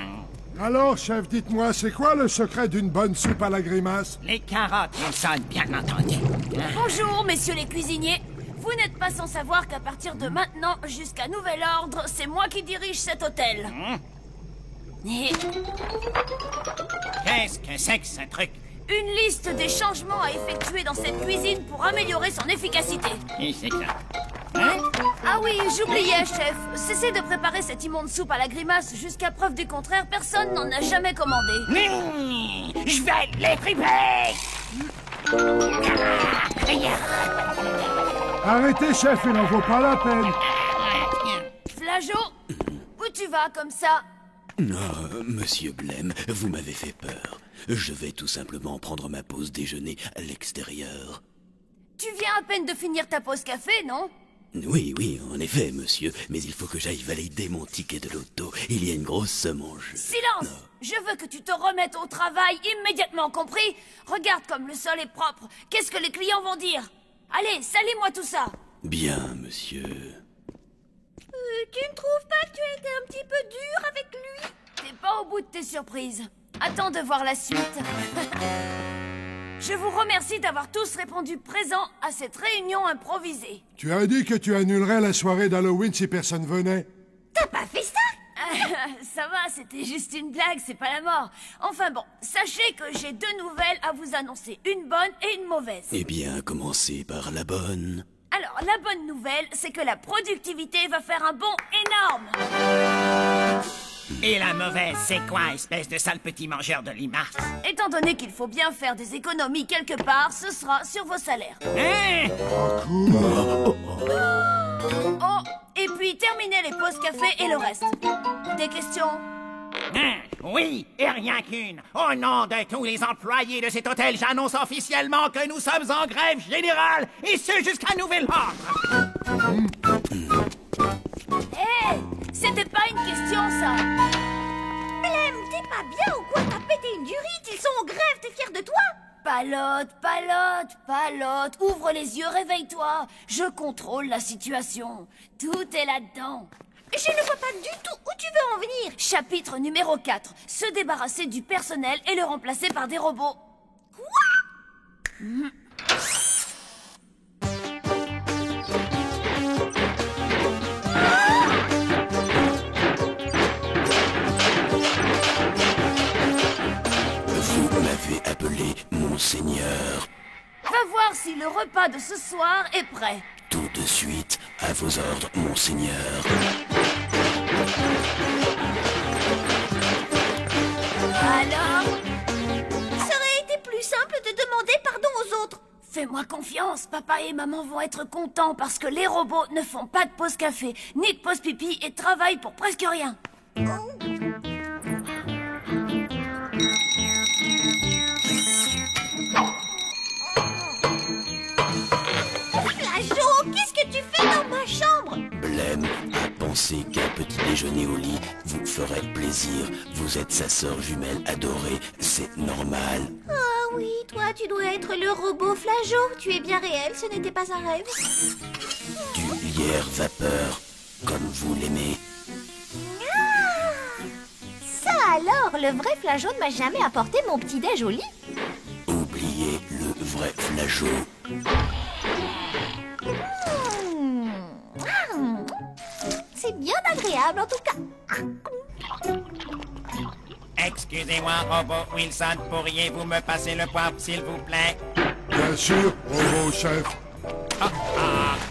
Alors, chef, dites-moi, c'est quoi le secret d'une bonne soupe à la grimace? Les carottes, Wilson, bien entendu. Bonjour, messieurs les cuisiniers. Vous n'êtes pas sans savoir qu'à partir de maintenant, jusqu'à nouvel ordre, c'est moi qui dirige cet hôtel. Et... Qu'est-ce que c'est que ce truc? Une liste des changements à effectuer dans cette cuisine pour améliorer son efficacité. Et c'est ça. Ah oui, j'oubliais, chef. Cessez de préparer cette immonde soupe à la grimace. Jusqu'à preuve du contraire, personne n'en a jamais commandé. Je vais l'étriper! Arrêtez, chef, il n'en vaut pas la peine. Flageot, où tu vas comme ça? Monsieur Blême, vous m'avez fait peur. Je vais tout simplement prendre ma pause déjeuner à l'extérieur. Tu viens à peine de finir ta pause café, non? Oui, oui, en effet, monsieur. Mais il faut que j'aille valider mon ticket de loto. Il y a une grosse somme en jeu. Silence! Je veux que tu te remettes au travail immédiatement, compris? Regarde comme le sol est propre. Qu'est-ce que les clients vont dire? Allez, salis-moi tout ça. Bien, monsieur. Tu ne trouves pas que tu as été un petit peu dur avec lui? T'es pas au bout de tes surprises. Attends de voir la suite. Je vous remercie d'avoir tous répondu présent à cette réunion improvisée. Tu as dit que tu annulerais la soirée d'Halloween si personne venait. T'as pas fait ça? Ça va, c'était juste une blague, c'est pas la mort. Enfin bon, sachez que j'ai 2 nouvelles à vous annoncer, une bonne et une mauvaise. Eh bien, commencez par la bonne. Alors, la bonne nouvelle, c'est que la productivité va faire un bond énorme. Et la mauvaise, c'est quoi, espèce de sale petit mangeur de limaces? Étant donné qu'il faut bien faire des économies quelque part, ce sera sur vos salaires. Oh, et puis terminez les pauses café et le reste. Des questions? Oui, et rien qu'une. Au nom de tous les employés de cet hôtel, j'annonce officiellement que nous sommes en grève générale, et ce jusqu'à nouvel ordre. Hé, c'était pas une question, ça. Blême, t'es pas bien ou quoi? T'as pété une durite, ils sont en grève, t'es fier de toi? Palote, palote, palote, ouvre les yeux, réveille-toi. Je contrôle la situation. Tout est là-dedans. Je ne vois pas du tout où tu veux en venir. Chapitre numéro 4. Se débarrasser du personnel et le remplacer par des robots. Quoi? va voir si le repas de ce soir est prêt. Tout de suite, à vos ordres, monseigneur. Alors, ça aurait été plus simple de demander pardon aux autres. Fais-moi confiance, papa et maman vont être contents parce que les robots ne font pas de pause café, ni de pause pipi et travaillent pour presque rien. Flageot, qu'est-ce que tu fais dans ma chambre? Blême a pensé qu'un petit déjeuner au lit vous ferait plaisir. Vous êtes sa sœur jumelle adorée, c'est normal. Ah oui, toi tu dois être le robot Flageot. Tu es bien réel, ce n'était pas un rêve. Du lierre vapeur, comme vous l'aimez. Ah, ça alors, le vrai Flageot ne m'a jamais apporté mon petit-déj au lit. Oubliez le vrai Flageot. C'est bien agréable en tout cas. Excusez-moi, robot Wilson, pourriez-vous me passer le poivre, s'il vous plaît? Bien sûr, robot chef.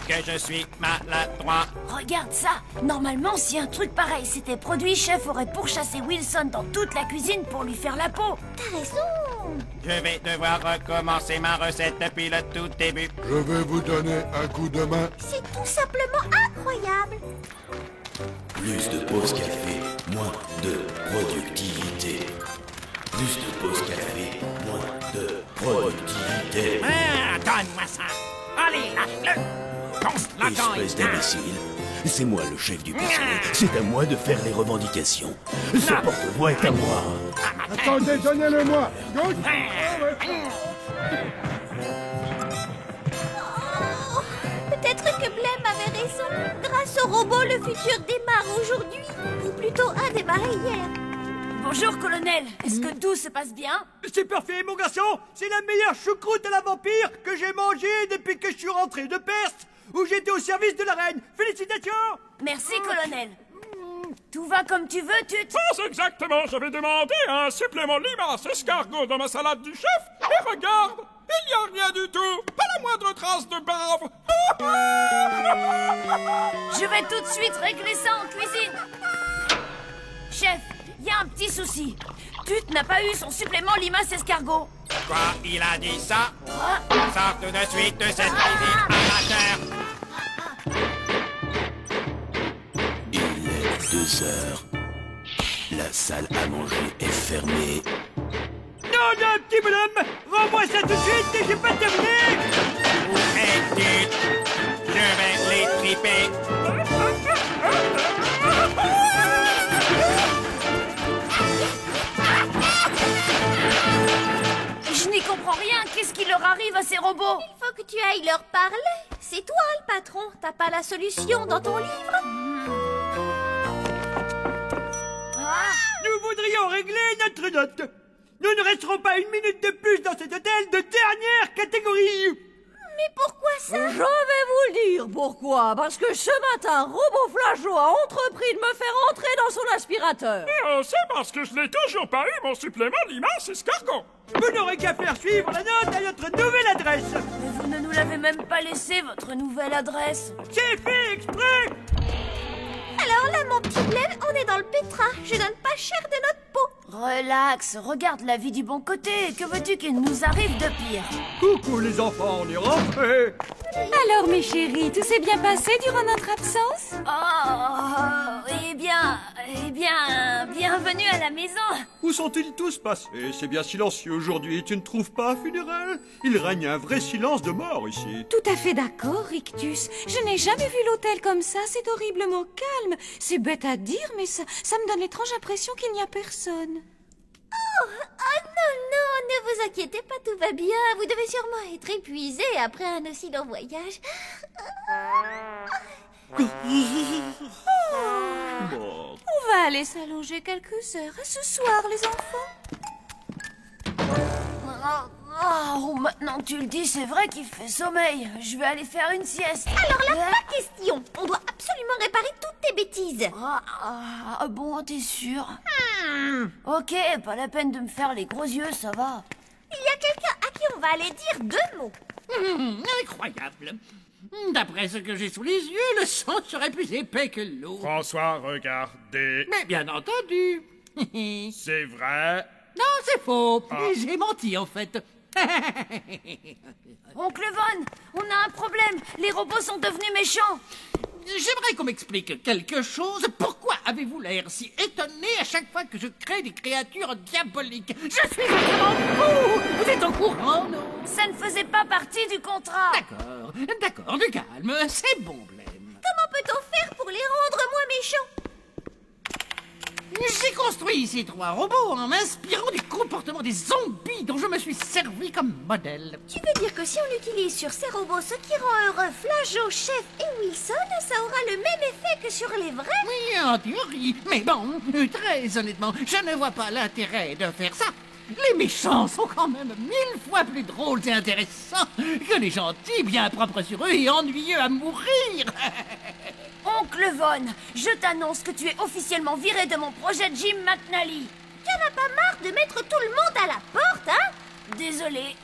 Que je suis maladroit. Regarde ça. Normalement, si un truc pareil s'était produit, Chef aurait pourchassé Wilson dans toute la cuisine pour lui faire la peau. T'as raison. Je vais devoir recommencer ma recette depuis le tout début. Je vais vous donner un coup de main. C'est tout simplement incroyable. Plus de pause café, moins de productivité. Plus de pause café, moins de productivité. Ah, donne-moi ça. Allez, lâche-le. Espèce d'imbécile. C'est moi le chef du personnel. C'est à moi de faire les revendications. Ce porte-voix est à moi. Attendez, donnez-le-moi. Gauche. Oh, peut-être que Blême avait raison. Grâce au robot, le futur démarre aujourd'hui. Ou plutôt a démarré hier. Bonjour, colonel. Est-ce que tout se passe bien? C'est parfait, mon garçon. C'est la meilleure choucroute à la vampire que j'ai mangée depuis que je suis rentré de Perse, où j'étais au service de la reine. Félicitations. Merci, colonel. Tout va comme tu veux, Tut? C'est exactement. J'avais demandé un supplément limace escargot dans ma salade du chef. Et regarde, il n'y a rien du tout. Pas la moindre trace de bave. Je vais tout de suite régler ça en cuisine. Chef, il y a un petit souci. Tut n'a pas eu son supplément limace escargot. Quoi? Il a dit ça? Sors tout de suite de cette cuisine amateur. Il est 2 heures. La salle à manger est fermée. Non, non, petit bonhomme. Rends-moi ça tout de suite et j'ai pas terminé. Où es-tu? Je vais les triper. Je n'y comprends rien. Qu'est-ce qui leur arrive à ces robots? Il faut que tu ailles leur parler. C'est toi le patron. T'as pas la solution dans ton livre? Nous voudrions régler notre note. Nous ne resterons pas une minute de plus dans cet hôtel de dernière catégorie. Mais pourquoi ça? Je vais vous le dire pourquoi. Parce que ce matin, Robot Flageot a entrepris de me faire entrer dans son aspirateur. C'est parce que je n'ai toujours pas eu mon supplément limace escargot. Vous n'aurez qu'à faire suivre la note à notre nouvelle adresse. Mais vous ne nous l'avez même pas laissé, votre nouvelle adresse. C'est fait exprès. Alors là, mon petit Blême, on est dans le pétrin. Je donne pas cher de notre peau. Relax, regarde la vie du bon côté. Que veux-tu qu'il nous arrive de pire? Coucou les enfants, on est rentrés. Alors, mes chéris, tout s'est bien passé durant notre absence? Bienvenue à la maison. Où sont-ils tous passés? C'est bien silencieux aujourd'hui, tu ne trouves pas, Funérail? Il règne un vrai silence de mort ici. Tout à fait d'accord, Rictus. Je n'ai jamais vu l'hôtel comme ça, c'est horriblement calme. C'est bête à dire, mais ça me donne l'étrange impression qu'il n'y a personne. Oh non, ne vous inquiétez pas, tout va bien. Vous devez sûrement être épuisé après un aussi long voyage. On va aller s'allonger quelques heures. À ce soir, les enfants. Maintenant que tu le dis, c'est vrai qu'il fait sommeil. Je vais aller faire une sieste. Alors là, pas question. On doit absolument réparer toutes tes bêtises. Bon, t'es sûr? Ok, pas la peine de me faire les gros yeux, ça va. Il y a quelqu'un à qui on va aller dire 2 mots. Incroyable. D'après ce que j'ai sous les yeux, le sang serait plus épais que l'eau. François, regardez. Mais bien entendu. C'est vrai? Non, c'est faux. Ah. J'ai menti, en fait. Oncle Von, on a un problème. Les robots sont devenus méchants. J'aimerais qu'on m'explique quelque chose. Pourquoi avez-vous l'air si étonné à chaque fois que je crée des créatures diaboliques? Je suis vraiment fou. Vous êtes au courant, non? Ça ne faisait pas partie du contrat. D'accord, du calme. C'est bon, Blême. Comment peut-on faire pour les rendre moins méchants? J'ai construit ces 3 robots en m'inspirant du comportement des zombies dont je me suis servi comme modèle. Tu veux dire que si on utilise sur ces robots ce qui rend heureux Flageot, Chef et Wilson, ça aura le même effet que sur les vrais? Oui, en théorie. Mais bon, très honnêtement, je ne vois pas l'intérêt de faire ça. Les méchants sont quand même 1000 fois plus drôles et intéressants que les gentils bien propres sur eux et ennuyeux à mourir. Oncle Von, je t'annonce que tu es officiellement viré de mon projet Jim McNally. Y'en a pas marre de mettre tout le monde à la porte, hein? Désolé.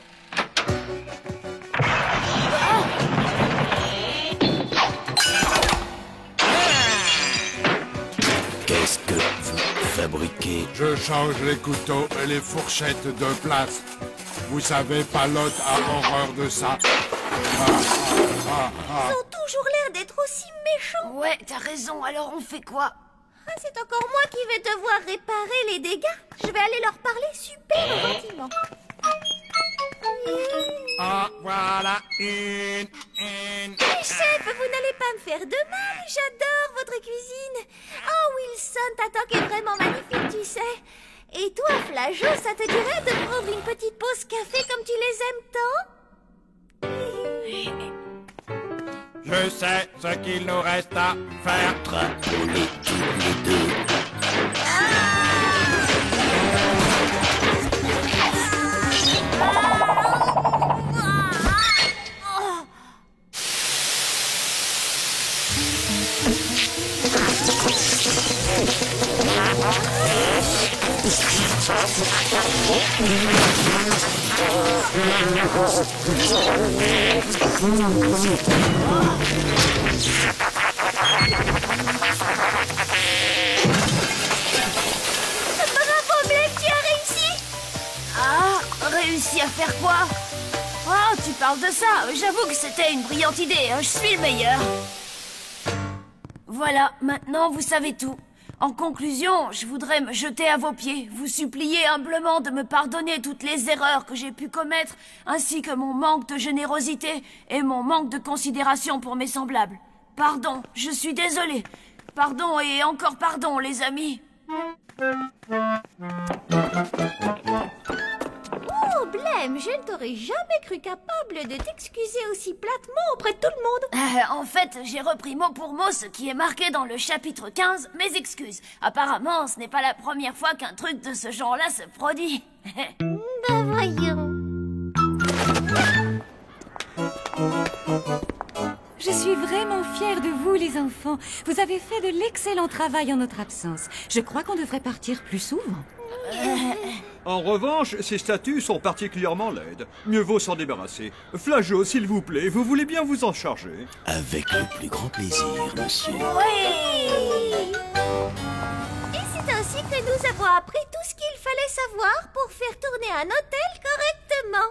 Qu'est-ce que vous fabriquez? Je change les couteaux et les fourchettes de place. Vous savez, Palotte a horreur de ça. Ils ont toujours l'air d'être aussi méchants. Ouais, t'as raison, alors on fait quoi? Ah, c'est encore moi qui vais devoir réparer les dégâts. Je vais aller leur parler super gentiment. Ah, voilà Mais chef, vous n'allez pas me faire de mal. J'adore votre cuisine. Oh, Wilson, ta toque est vraiment magnifique, tu sais. Et toi, Flageot, ça te dirait de prendre une petite pause café comme tu les aimes tant? Je sais ce qu'il nous reste à faire. Trapoler tous les deux. Bravo, Blake, tu as réussi. Ah, réussi à faire quoi? Oh, tu parles de ça. J'avoue que c'était une brillante idée. Je suis le meilleur. Voilà, maintenant vous savez tout. En conclusion, je voudrais me jeter à vos pieds, vous supplier humblement de me pardonner toutes les erreurs que j'ai pu commettre, ainsi que mon manque de générosité et mon manque de considération pour mes semblables. Pardon, je suis désolé. Pardon et encore pardon, les amis. Oh, Blême, je ne t'aurais jamais cru capable de t'excuser aussi platement auprès de tout le monde. En fait, j'ai repris mot pour mot ce qui est marqué dans le chapitre 15, mes excuses. Apparemment, ce n'est pas la première fois qu'un truc de ce genre-là se produit. Ben voyons. Je suis vraiment fière de vous, les enfants. Vous avez fait de l'excellent travail en notre absence. Je crois qu'on devrait partir plus souvent. En revanche, ces statues sont particulièrement laides. Mieux vaut s'en débarrasser. Flageot, s'il vous plaît, vous voulez bien vous en charger? Avec le plus grand plaisir, monsieur. Oui. Et c'est ainsi que nous avons appris tout ce qu'il fallait savoir pour faire tourner un hôtel correctement.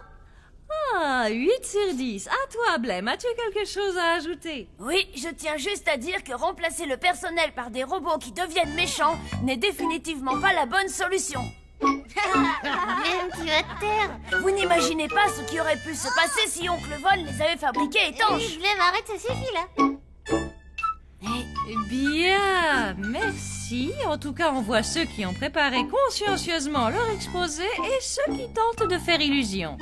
Ah, 8 sur 10. À toi, Blême, as-tu quelque chose à ajouter? Oui, je tiens juste à dire que remplacer le personnel par des robots qui deviennent méchants n'est définitivement pas la bonne solution. Blême, tu vas te taire. Vous n'imaginez pas ce qui aurait pu se passer si Oncle Von les avait fabriqués étanches. Blême, arrête, ça suffit là. Bien, merci. En tout cas, on voit ceux qui ont préparé consciencieusement leur exposé et ceux qui tentent de faire illusion.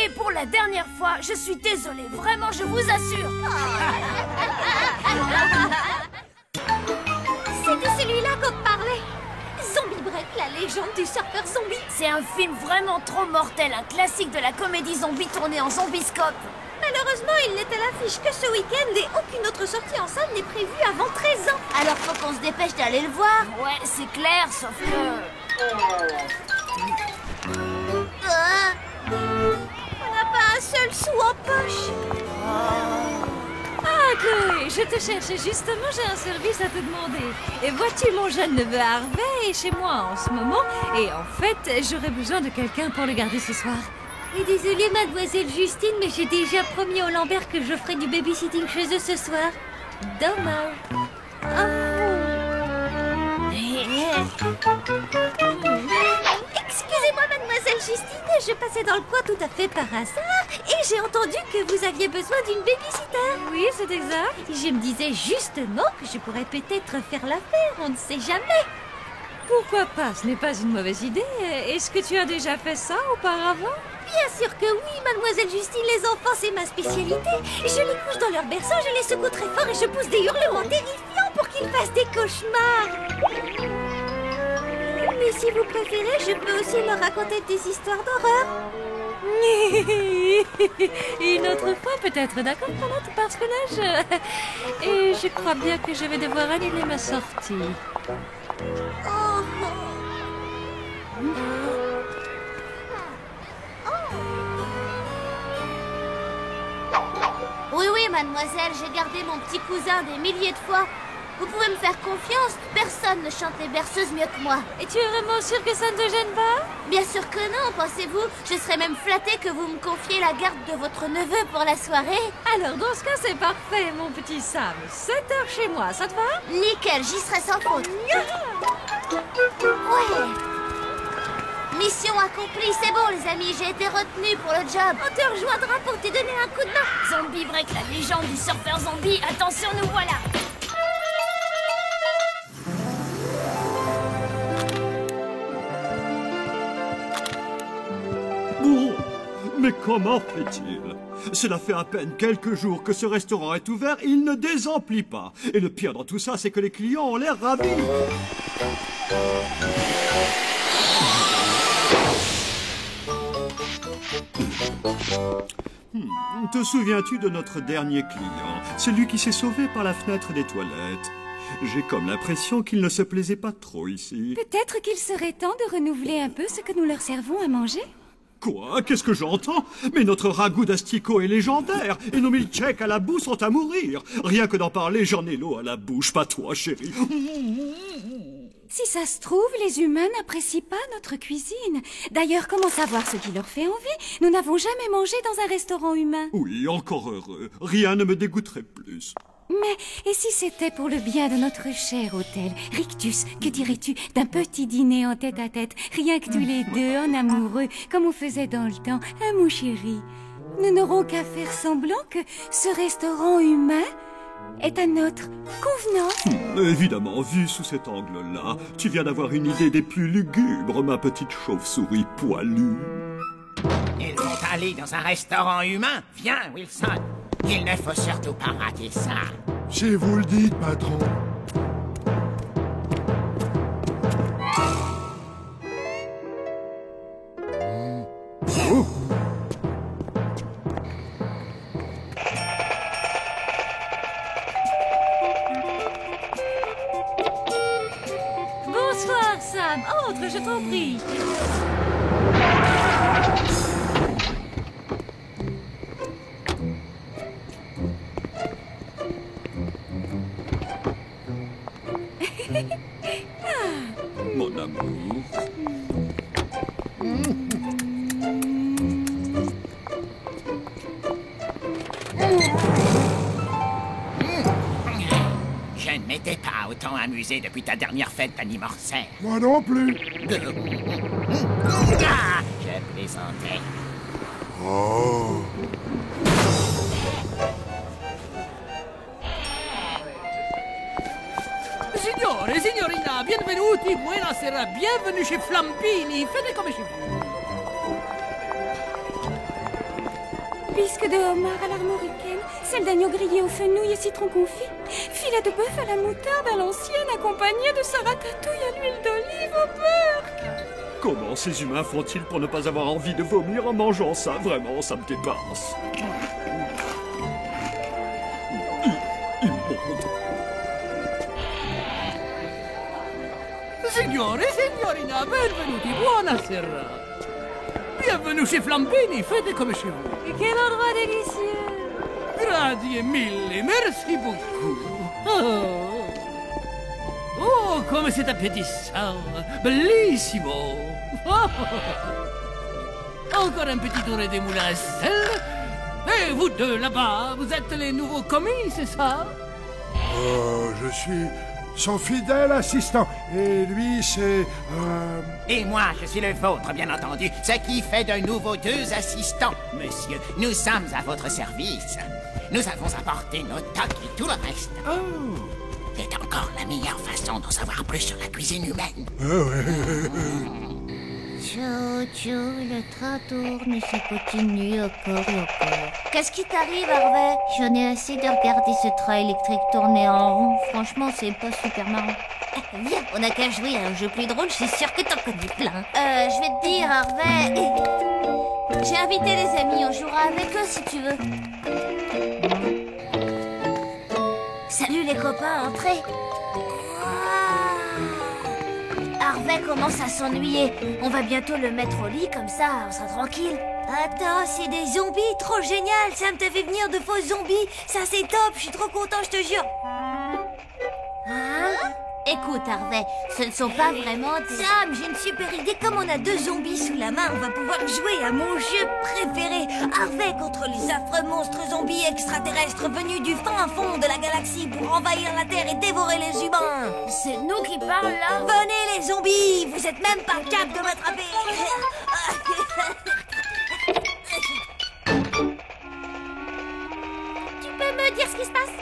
Et pour la dernière fois, je suis désolée, vraiment, je vous assure. C'était celui-là qu'on parlait. Zombie Break, la légende du surfeur zombie. C'est un film vraiment trop mortel, un classique de la comédie zombie tournée en zombiscope. Malheureusement, il n'est à l'affiche que ce week-end et aucune autre sortie en salle n'est prévue avant 13 ans. Alors faut qu'on se dépêche d'aller le voir. Ouais, c'est clair, sauf que... seul sou en poche. Ah, Chloé, je te cherchais justement, j'ai un service à te demander. Et vois-tu, mon jeune neveu Harvey est chez moi en ce moment. Et en fait, j'aurais besoin de quelqu'un pour le garder ce soir. Et désolée, mademoiselle Justine, mais j'ai déjà promis au Lambert que je ferai du babysitting chez eux ce soir. Dommage. Excusez-moi, mademoiselle Justine, je passais dans le coin tout à fait par hasard et j'ai entendu que vous aviez besoin d'une babysitter. Oui, c'est exact. Je me disais justement que je pourrais peut-être faire l'affaire, on ne sait jamais. Pourquoi pas? Ce n'est pas une mauvaise idée. Est-ce que tu as déjà fait ça auparavant? Bien sûr que oui, mademoiselle Justine, les enfants, c'est ma spécialité. Je les couche dans leur berceau, je les secoue très fort et je pousse des hurlements terrifiants pour qu'ils fassent des cauchemars. Mais si vous préférez, je peux aussi leur raconter des histoires d'horreur. Une autre fois, peut-être, d'accord, Charlotte, parce que là, Et je crois bien que je vais devoir annuler ma sortie. Oui, oui, mademoiselle, j'ai gardé mon petit cousin des milliers de fois. Vous pouvez me faire confiance, personne ne chante les berceuses mieux que moi. Et tu es vraiment sûre que ça ne te gêne pas? Bien sûr que non, pensez-vous? Je serais même flattée que vous me confiez la garde de votre neveu pour la soirée. Alors, dans ce cas, c'est parfait, mon petit Sam. 7 heures chez moi, ça te va? Nickel, j'y serai sans faute. Ouais. Mission accomplie, c'est bon les amis, j'ai été retenue pour le job. On te rejoindra pour te donner un coup de main. Zombie Break, la légende du surfeur zombie, attention, nous voilà. Mais comment fait-il? Cela fait à peine quelques jours que ce restaurant est ouvert et il ne désemplit pas. Et le pire dans tout ça, c'est que les clients ont l'air ravis. Te souviens-tu de notre dernier client? Celui qui s'est sauvé par la fenêtre des toilettes. J'ai comme l'impression qu'il ne se plaisait pas trop ici. Peut-être qu'il serait temps de renouveler un peu ce que nous leur servons à manger. Quoi? Qu'est-ce que j'entends? Mais notre ragoût d'asticot est légendaire et nos milkshakes à la boue sont à mourir. Rien que d'en parler, j'en ai l'eau à la bouche, pas toi, chérie. Si ça se trouve, les humains n'apprécient pas notre cuisine. D'ailleurs, comment savoir ce qui leur fait envie? Nous n'avons jamais mangé dans un restaurant humain. Oui, encore heureux. Rien ne me dégoûterait plus. Mais, et si c'était pour le bien de notre cher hôtel? Rictus, que dirais-tu d'un petit dîner en tête-à-tête, rien que tous les deux, en amoureux, comme on faisait dans le temps, hein, mon chéri? Nous n'aurons qu'à faire semblant que ce restaurant humain est à notre convenance. Évidemment, vu sous cet angle-là, tu viens d'avoir une idée des plus lugubres, ma petite chauve-souris poilue. Ils vont aller dans un restaurant humain. Viens, Wilson. Il ne faut surtout pas rater ça. Si vous le dites, patron. Oh. Bonsoir, Sam. Entre, je t'en prie. Mon amour. Je ne m'étais pas autant amusé depuis ta dernière fête d'anniversaire. Moi non plus. Ah, je plaisantais. Oh. Signore, signorina, benvenuti, buonasera, bienvenue chez Flampini, faites comme chez vous. Bisque de homard à l'armoricaine, celle d'agneau grillé au fenouil et citron confit, filet de bœuf à la moutarde à l'ancienne accompagné de sa ratatouille à l'huile d'olive au beurre. Comment ces humains font-ils pour ne pas avoir envie de vomir en mangeant ça? Vraiment, ça me dépasse. Signore, signorina, benvenuti, buonasera. Bienvenue chez Flambini, faites comme chez vous. Quel endroit délicieux! Grazie mille, merci beaucoup. Oh, comme c'est appétissant, bellissimo. Encore un petit tour des moulins à sel. Et vous deux là-bas, vous êtes les nouveaux commis, c'est ça? Oh, je suis son fidèle assistant. Et lui, c'est... Et moi, je suis le vôtre, bien entendu. Ce qui fait de nouveau 2 assistants. Monsieur, nous sommes à votre service. Nous avons apporté nos tocs et tout le reste. Oh. C'est encore la meilleure façon d'en savoir plus sur la cuisine humaine. Tchou, le train tourne et ça continue encore et encore. Qu'est-ce qui t'arrive, Harvey? J'en ai assez de regarder ce train électrique tourner en rond. Franchement, c'est pas super marrant. Viens, on a qu'à jouer à un jeu plus drôle, je suis sûre que t'en connais plein. Je vais te dire, Harvey... J'ai invité les amis, on jouera avec eux si tu veux. Salut les copains, entrez. Harvey commence à s'ennuyer. On va bientôt le mettre au lit, comme ça, on sera tranquille. Attends, c'est des zombies, trop génial. Sam t'a fait venir de faux zombies. Ça, c'est top, je suis trop content, je te jure. Hein? Écoute, Harvey, ce ne sont pas vraiment... Sam, j'ai une super idée. Comme on a 2 zombies sous la main, on va pouvoir jouer à mon jeu préféré. Harvey contre les affreux monstres zombies extraterrestres venus du fin fond de la galaxie pour envahir la Terre et dévorer les humains. C'est nous qui parlons, là? Venez, les zombies! Vous êtes même pas capables de m'attraper. Tu peux me dire ce qui se passe?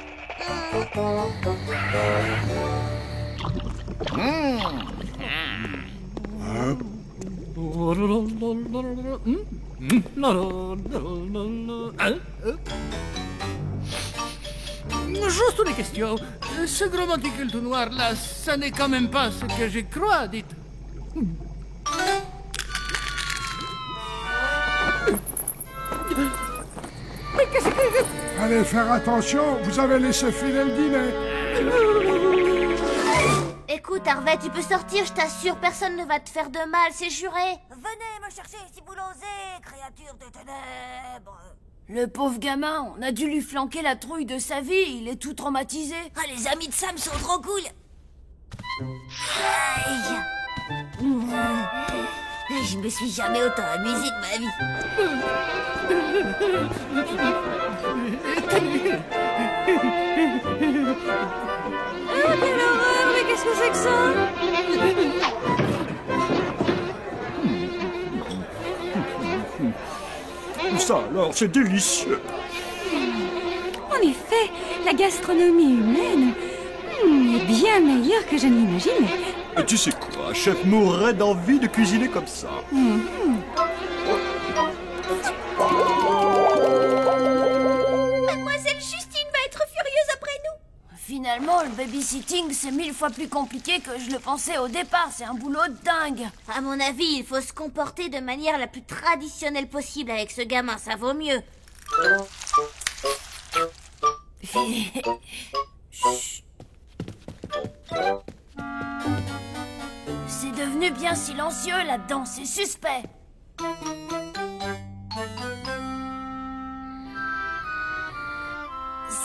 Juste une question. Ce gros monticule tout noir là, ça n'est quand même pas ce que je crois, dites. Mais qu'est-ce que... Allez faire attention, vous avez laissé filer le dîner. Écoute, Harvey, tu peux sortir, je t'assure, personne ne va te faire de mal, c'est juré. Venez me chercher si vous l'osez, créature des ténèbres. Le pauvre gamin, on a dû lui flanquer la trouille de sa vie, il est tout traumatisé. Ah, les amis de Sam sont trop cool. Aïe. Je me suis jamais autant amusé de ma vie. Ah, quelle horreur, mais qu'est-ce que c'est que ça? Ça alors, c'est délicieux. En effet, la gastronomie humaine est bien meilleure que je ne l'imaginais. Et tu sais quoi, chef mourrait d'envie de cuisiner comme ça. Mademoiselle Justine va être furieuse après nous. Finalement, le babysitting, c'est 1000 fois plus compliqué que je le pensais au départ. C'est un boulot de dingue. À mon avis, il faut se comporter de manière la plus traditionnelle possible avec ce gamin. Ça vaut mieux. C'est devenu bien silencieux là-dedans. C'est suspect.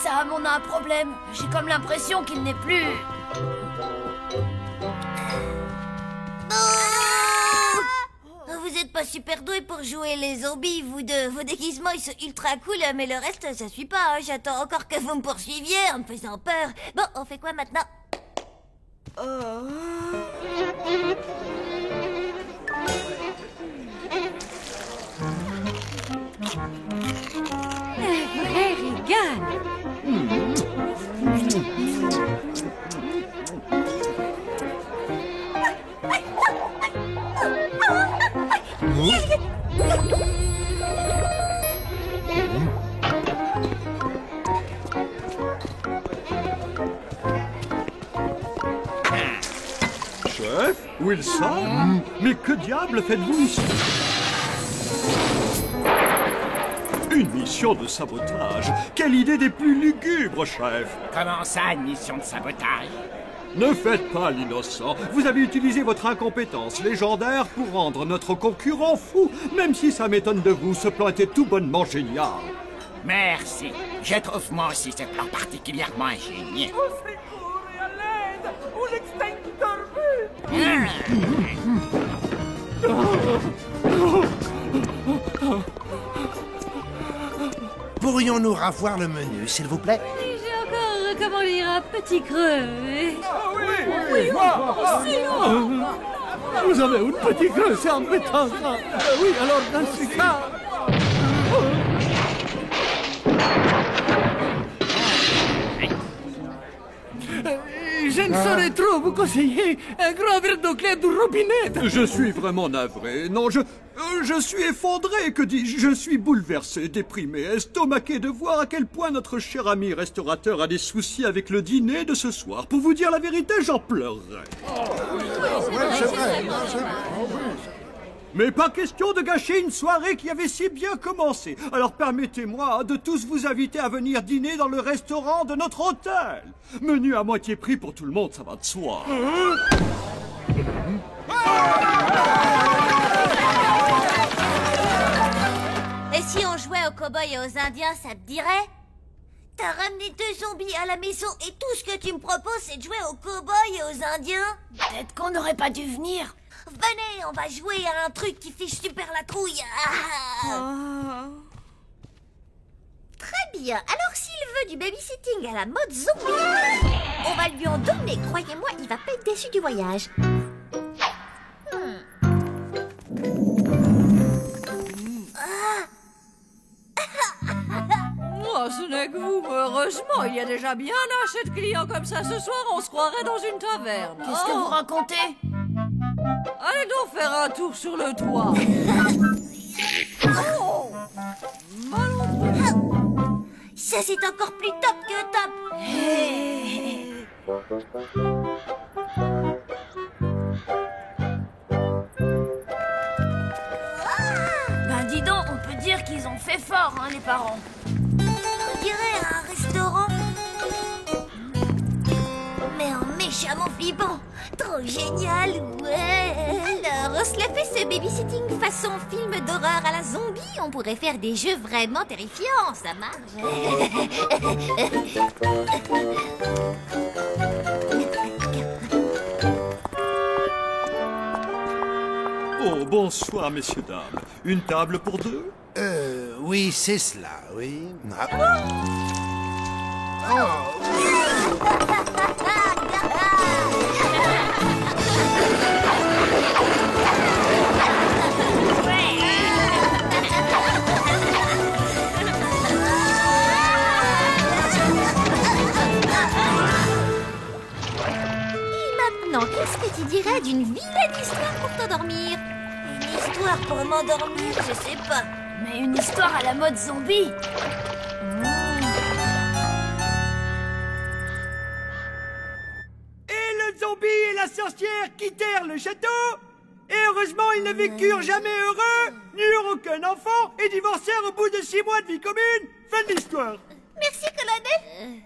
Sam, on a un problème. J'ai comme l'impression qu'il n'est plus... Vous êtes pas super doués pour jouer les zombies, vous deux. Vos déguisements, ils sont ultra cool, mais le reste, ça suit pas. Hein. J'attends encore que vous me poursuiviez en me faisant peur. Bon, on fait quoi maintenant? Un vrai régal. Chef, Wilson, mais que diable faites-vous ici? Une mission de sabotage. Quelle idée des plus lugubres, chef. Comment ça, une mission de sabotage? Ne faites pas l'innocent. Vous avez utilisé votre incompétence légendaire pour rendre notre concurrent fou. Même si ça m'étonne de vous, ce plan était tout bonnement génial. Merci. Je trouve moi aussi ce plan particulièrement ingénieux. Au secours et à l'aide! Ou l'extincteur Pourrions-nous revoir le menu, s'il vous plaît? J'ai encore, comment dire, un petit creux. Vous avez un petit creux, c'est embêtant ça. Oui, alors dans ce cas... Je ne saurais trop vous conseiller un grand verre d'eau claire du robinet. Je suis vraiment navré. Non, je suis effondré, que dis-je? Je suis bouleversé, déprimé, estomaqué de voir à quel point notre cher ami restaurateur a des soucis avec le dîner de ce soir. Pour vous dire la vérité, j'en pleurerais. Mais pas question de gâcher une soirée qui avait si bien commencé. Alors permettez-moi de tous vous inviter à venir dîner dans le restaurant de notre hôtel. Menu à moitié prix pour tout le monde, ça va de soi. Et si on jouait aux cow-boys et aux indiens, ça te dirait? T'as ramené 2 zombies à la maison et tout ce que tu me proposes, c'est de jouer aux cow-boys et aux indiens? Peut-être qu'on n'aurait pas dû venir. Venez, on va jouer à un truc qui fiche super la trouille. Très bien. Alors s'il veut du babysitting à la mode zombie, on va lui en donner. Croyez-moi, il va pas être déçu du voyage. Oh, ce n'est que vous. Heureusement, il y a déjà bien assez de clients comme ça ce soir, on se croirait dans une taverne. Qu'est-ce que vous racontez? Allez donc faire un tour sur le toit. Oh, ça c'est encore plus top que top. Ben dis donc, on peut dire qu'ils ont fait fort, hein, les parents. On dirait un restaurant, mais en méchamment flippant. Trop génial, ouais. Alors, on se la fait ce babysitting façon film d'horreur à la zombie. On pourrait faire des jeux vraiment terrifiants, ça marche. Oh, bonsoir, messieurs, dames. Une table pour 2? Oui, c'est cela, oui. Ah. Maintenant, qu'est-ce que tu dirais d'une vilaine histoire pour t'endormir? Une histoire pour m'endormir, je sais pas. Mais une histoire à la mode zombie. Et le zombie et la sorcière quittèrent le château. Et heureusement, ils ne vécurent jamais heureux, n'eurent aucun enfant et divorcèrent au bout de 6 mois de vie commune. Fin de l'histoire. Merci, colonel.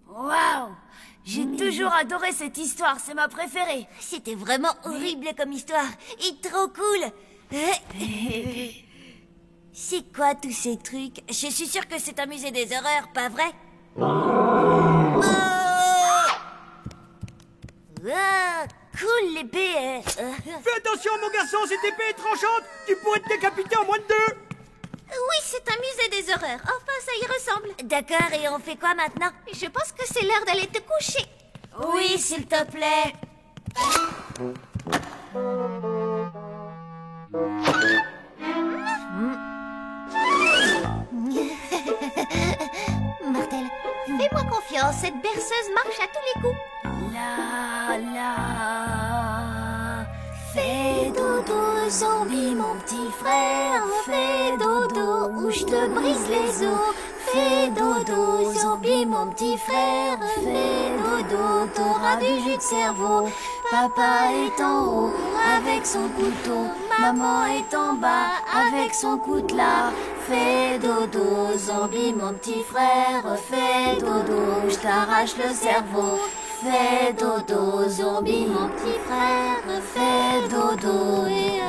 Waouh! J'ai toujours adoré cette histoire, c'est ma préférée. C'était vraiment horrible comme histoire et trop cool. C'est quoi tous ces trucs? Je suis sûre que c'est un musée des horreurs, pas vrai? Cool l'épée. Fais attention mon garçon, cette épée est tranchante. Tu pourrais te décapiter en moins de 2. Oui, c'est un musée des horreurs. Enfin, ça y ressemble. D'accord, et on fait quoi maintenant? Je pense que c'est l'heure d'aller te coucher. Oui, s'il te plaît. Martel, fais-moi confiance. Cette berceuse marche à tous les coups. La. Fais dodo, zombie, mon petit frère. Fais dodo, ou je te brise les os. Fais dodo, zombie, mon petit frère. Fais dodo, t'auras du jus de cerveau. Papa est en haut avec son couteau. Maman est en bas avec son coutelas. Fais dodo, zombie, mon petit frère. Fais dodo, je t'arrache le cerveau. Fais dodo, zombie, mon petit frère. Fais dodo et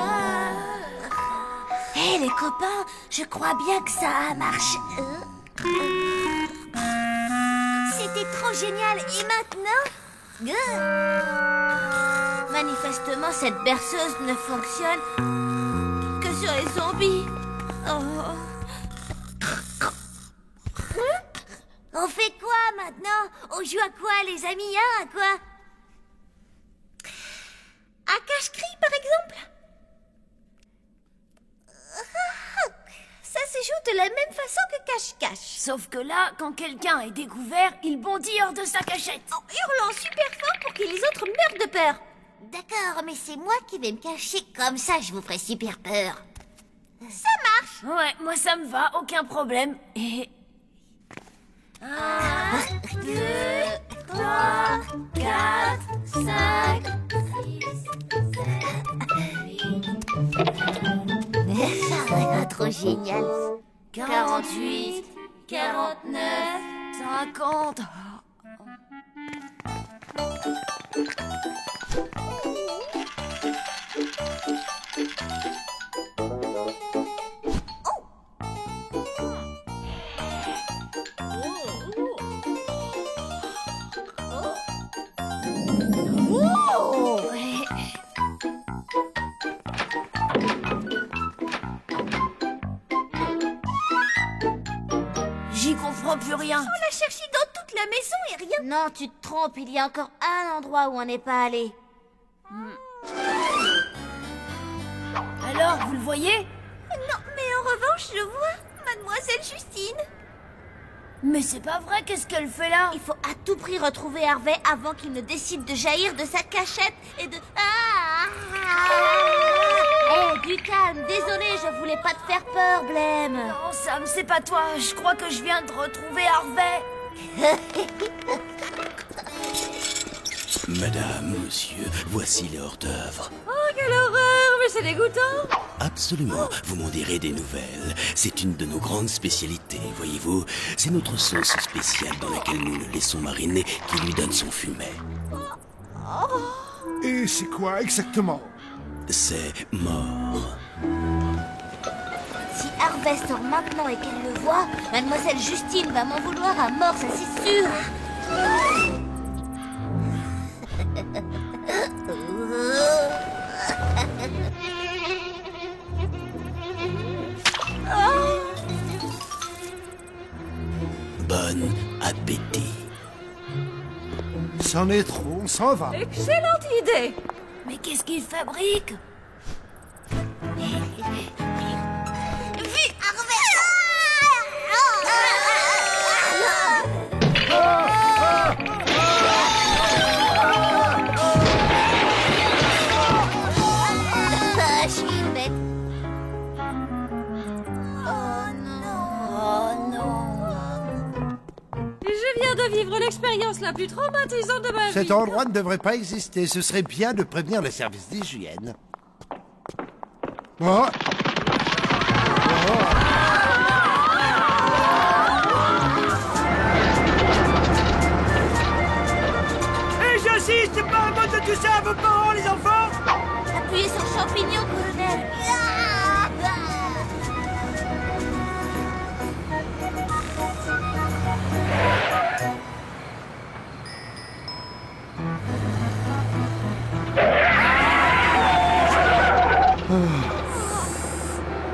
Hé les copains, je crois bien que ça a marché. C'était trop génial. Et maintenant manifestement, cette berceuse ne fonctionne que sur les zombies. Oh. On fait quoi maintenant? On joue à quoi, les amis, hein? À quoi? À cache-cri, par exemple? Ça se joue de la même façon que cache-cache. Sauf que là, quand quelqu'un est découvert, il bondit hors de sa cachette. En hurlant super fort pour que les autres meurent de peur. D'accord, mais c'est moi qui vais me cacher. Comme ça, je vous ferai super peur. Ça marche. Ouais, moi ça me va, aucun problème. Et... 1, 2, 3, 4, 5, 6, 7, trop génial. 48, 49, 50... J'y comprends plus rien. On l'a cherché dans toute la maison et rien. Non, tu te trompes, il y a encore un endroit où on n'est pas allé. Alors, vous le voyez? Non, mais en revanche, je vois Mademoiselle Justine. Mais c'est pas vrai, qu'est-ce qu'elle fait là? Il faut à tout prix retrouver Harvey avant qu'il ne décide de jaillir de sa cachette et de... Du calme, désolé, je voulais pas te faire peur, Blême. Non, Sam, c'est pas toi, je crois que je viens de retrouver Harvey. Madame, monsieur, voici les hors-d'œuvre. Oh, quelle horreur, mais c'est dégoûtant. Absolument, vous m'en direz des nouvelles. C'est une de nos grandes spécialités, voyez-vous. C'est notre sauce spéciale dans laquelle nous le laissons mariner qui lui donne son fumet. Et c'est quoi exactement? C'est mort. Si Harvey sort maintenant et qu'elle le voit, Mademoiselle Justine va m'en vouloir à mort, ça c'est sûr. Bon appétit. C'en est trop, on s'en va. Excellente idée. Mais qu'est-ce qu'il fabrique? De vivre l'expérience la plus traumatisante de ma vie. Cet endroit ne devrait pas exister. Ce serait bien de prévenir le service d'hygiène. Oh. Et j'insiste, parle-moi de tout ça à vos parents, les enfants. Appuyez sur le champignon, colonel.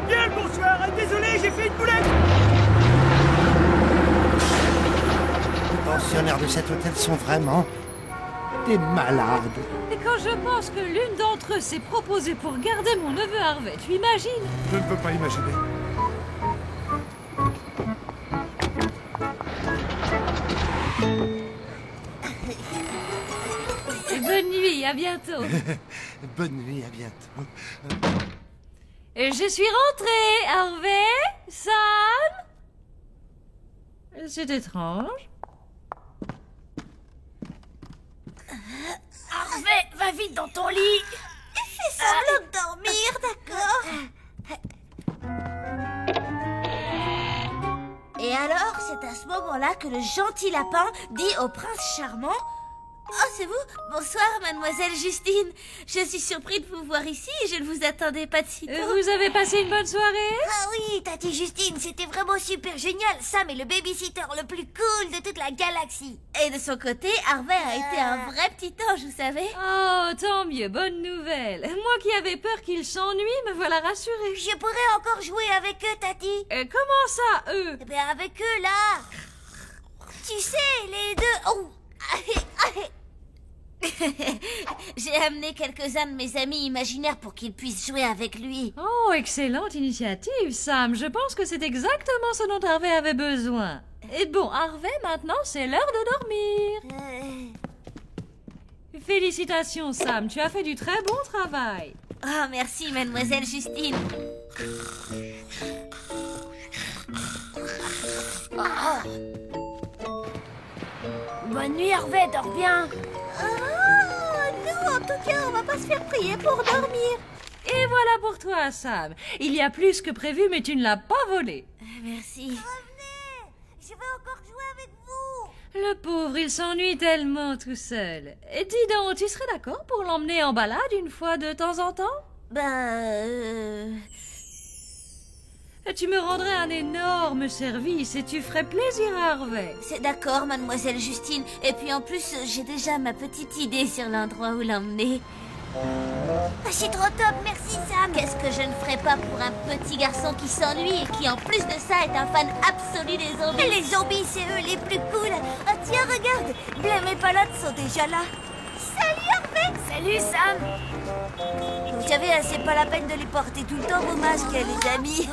Bien le bonsoir, désolé, j'ai fait une boulette. Les pensionnaires de cet hôtel sont vraiment des malades. Et quand je pense que l'une d'entre eux s'est proposée pour garder mon neveu Harvey, tu imagines? Je ne peux pas imaginer. Et bonne nuit, à bientôt. Bonne nuit, à bientôt. Et je suis rentrée, Harvey, Sam. C'est étrange. Harvey, va vite dans ton lit. Fais semblant de dormir, d'accord? Et alors, c'est à ce moment-là que le gentil lapin dit au prince charmant: Oh, c'est vous? Bonsoir, mademoiselle Justine. Je suis surpris de vous voir ici et je ne vous attendais pas de si tôt. Vous avez passé une bonne soirée? Ah oui, Tati Justine, c'était vraiment super génial. Sam est le babysitter le plus cool de toute la galaxie. Et de son côté, Harvey a été un vrai petit ange, vous savez. Oh, tant mieux, bonne nouvelle. Moi qui avais peur qu'il s'ennuie, me voilà rassurée. Je pourrais encore jouer avec eux, Tati. Comment ça, eux? Eh bien, avec eux, là. Tu sais, les deux... Oh. J'ai amené quelques-uns de mes amis imaginaires pour qu'ils puissent jouer avec lui. Oh, excellente initiative, Sam. Je pense que c'est exactement ce dont Harvey avait besoin. Et bon, Harvey, maintenant, c'est l'heure de dormir. Félicitations, Sam. Tu as fait du très bon travail. Oh, merci, mademoiselle Justine. Bonne nuit, Harvey, dors bien. Non, en tout cas, on va pas se faire prier pour dormir. Et voilà pour toi, Sam. Il y a plus que prévu, mais tu ne l'as pas volé. Merci. Revenez, je vais encore jouer avec vous. Le pauvre, il s'ennuie tellement tout seul. Et dis donc, tu serais d'accord pour l'emmener en balade une fois de temps en temps? Tu me rendrais un énorme service et tu ferais plaisir à Harvey. C'est d'accord, mademoiselle Justine. Et puis en plus, j'ai déjà ma petite idée sur l'endroit où l'emmener. Ah, c'est trop top, merci Sam. Qu'est-ce que je ne ferais pas pour un petit garçon qui s'ennuie et qui en plus de ça est un fan absolu des zombies. Les zombies, c'est eux les plus cool. Ah tiens, regarde, Blême et Palade sont déjà là. Salut Harvey. Salut Sam. Vous savez, c'est pas la peine de les porter tout le temps vos masques, les amis.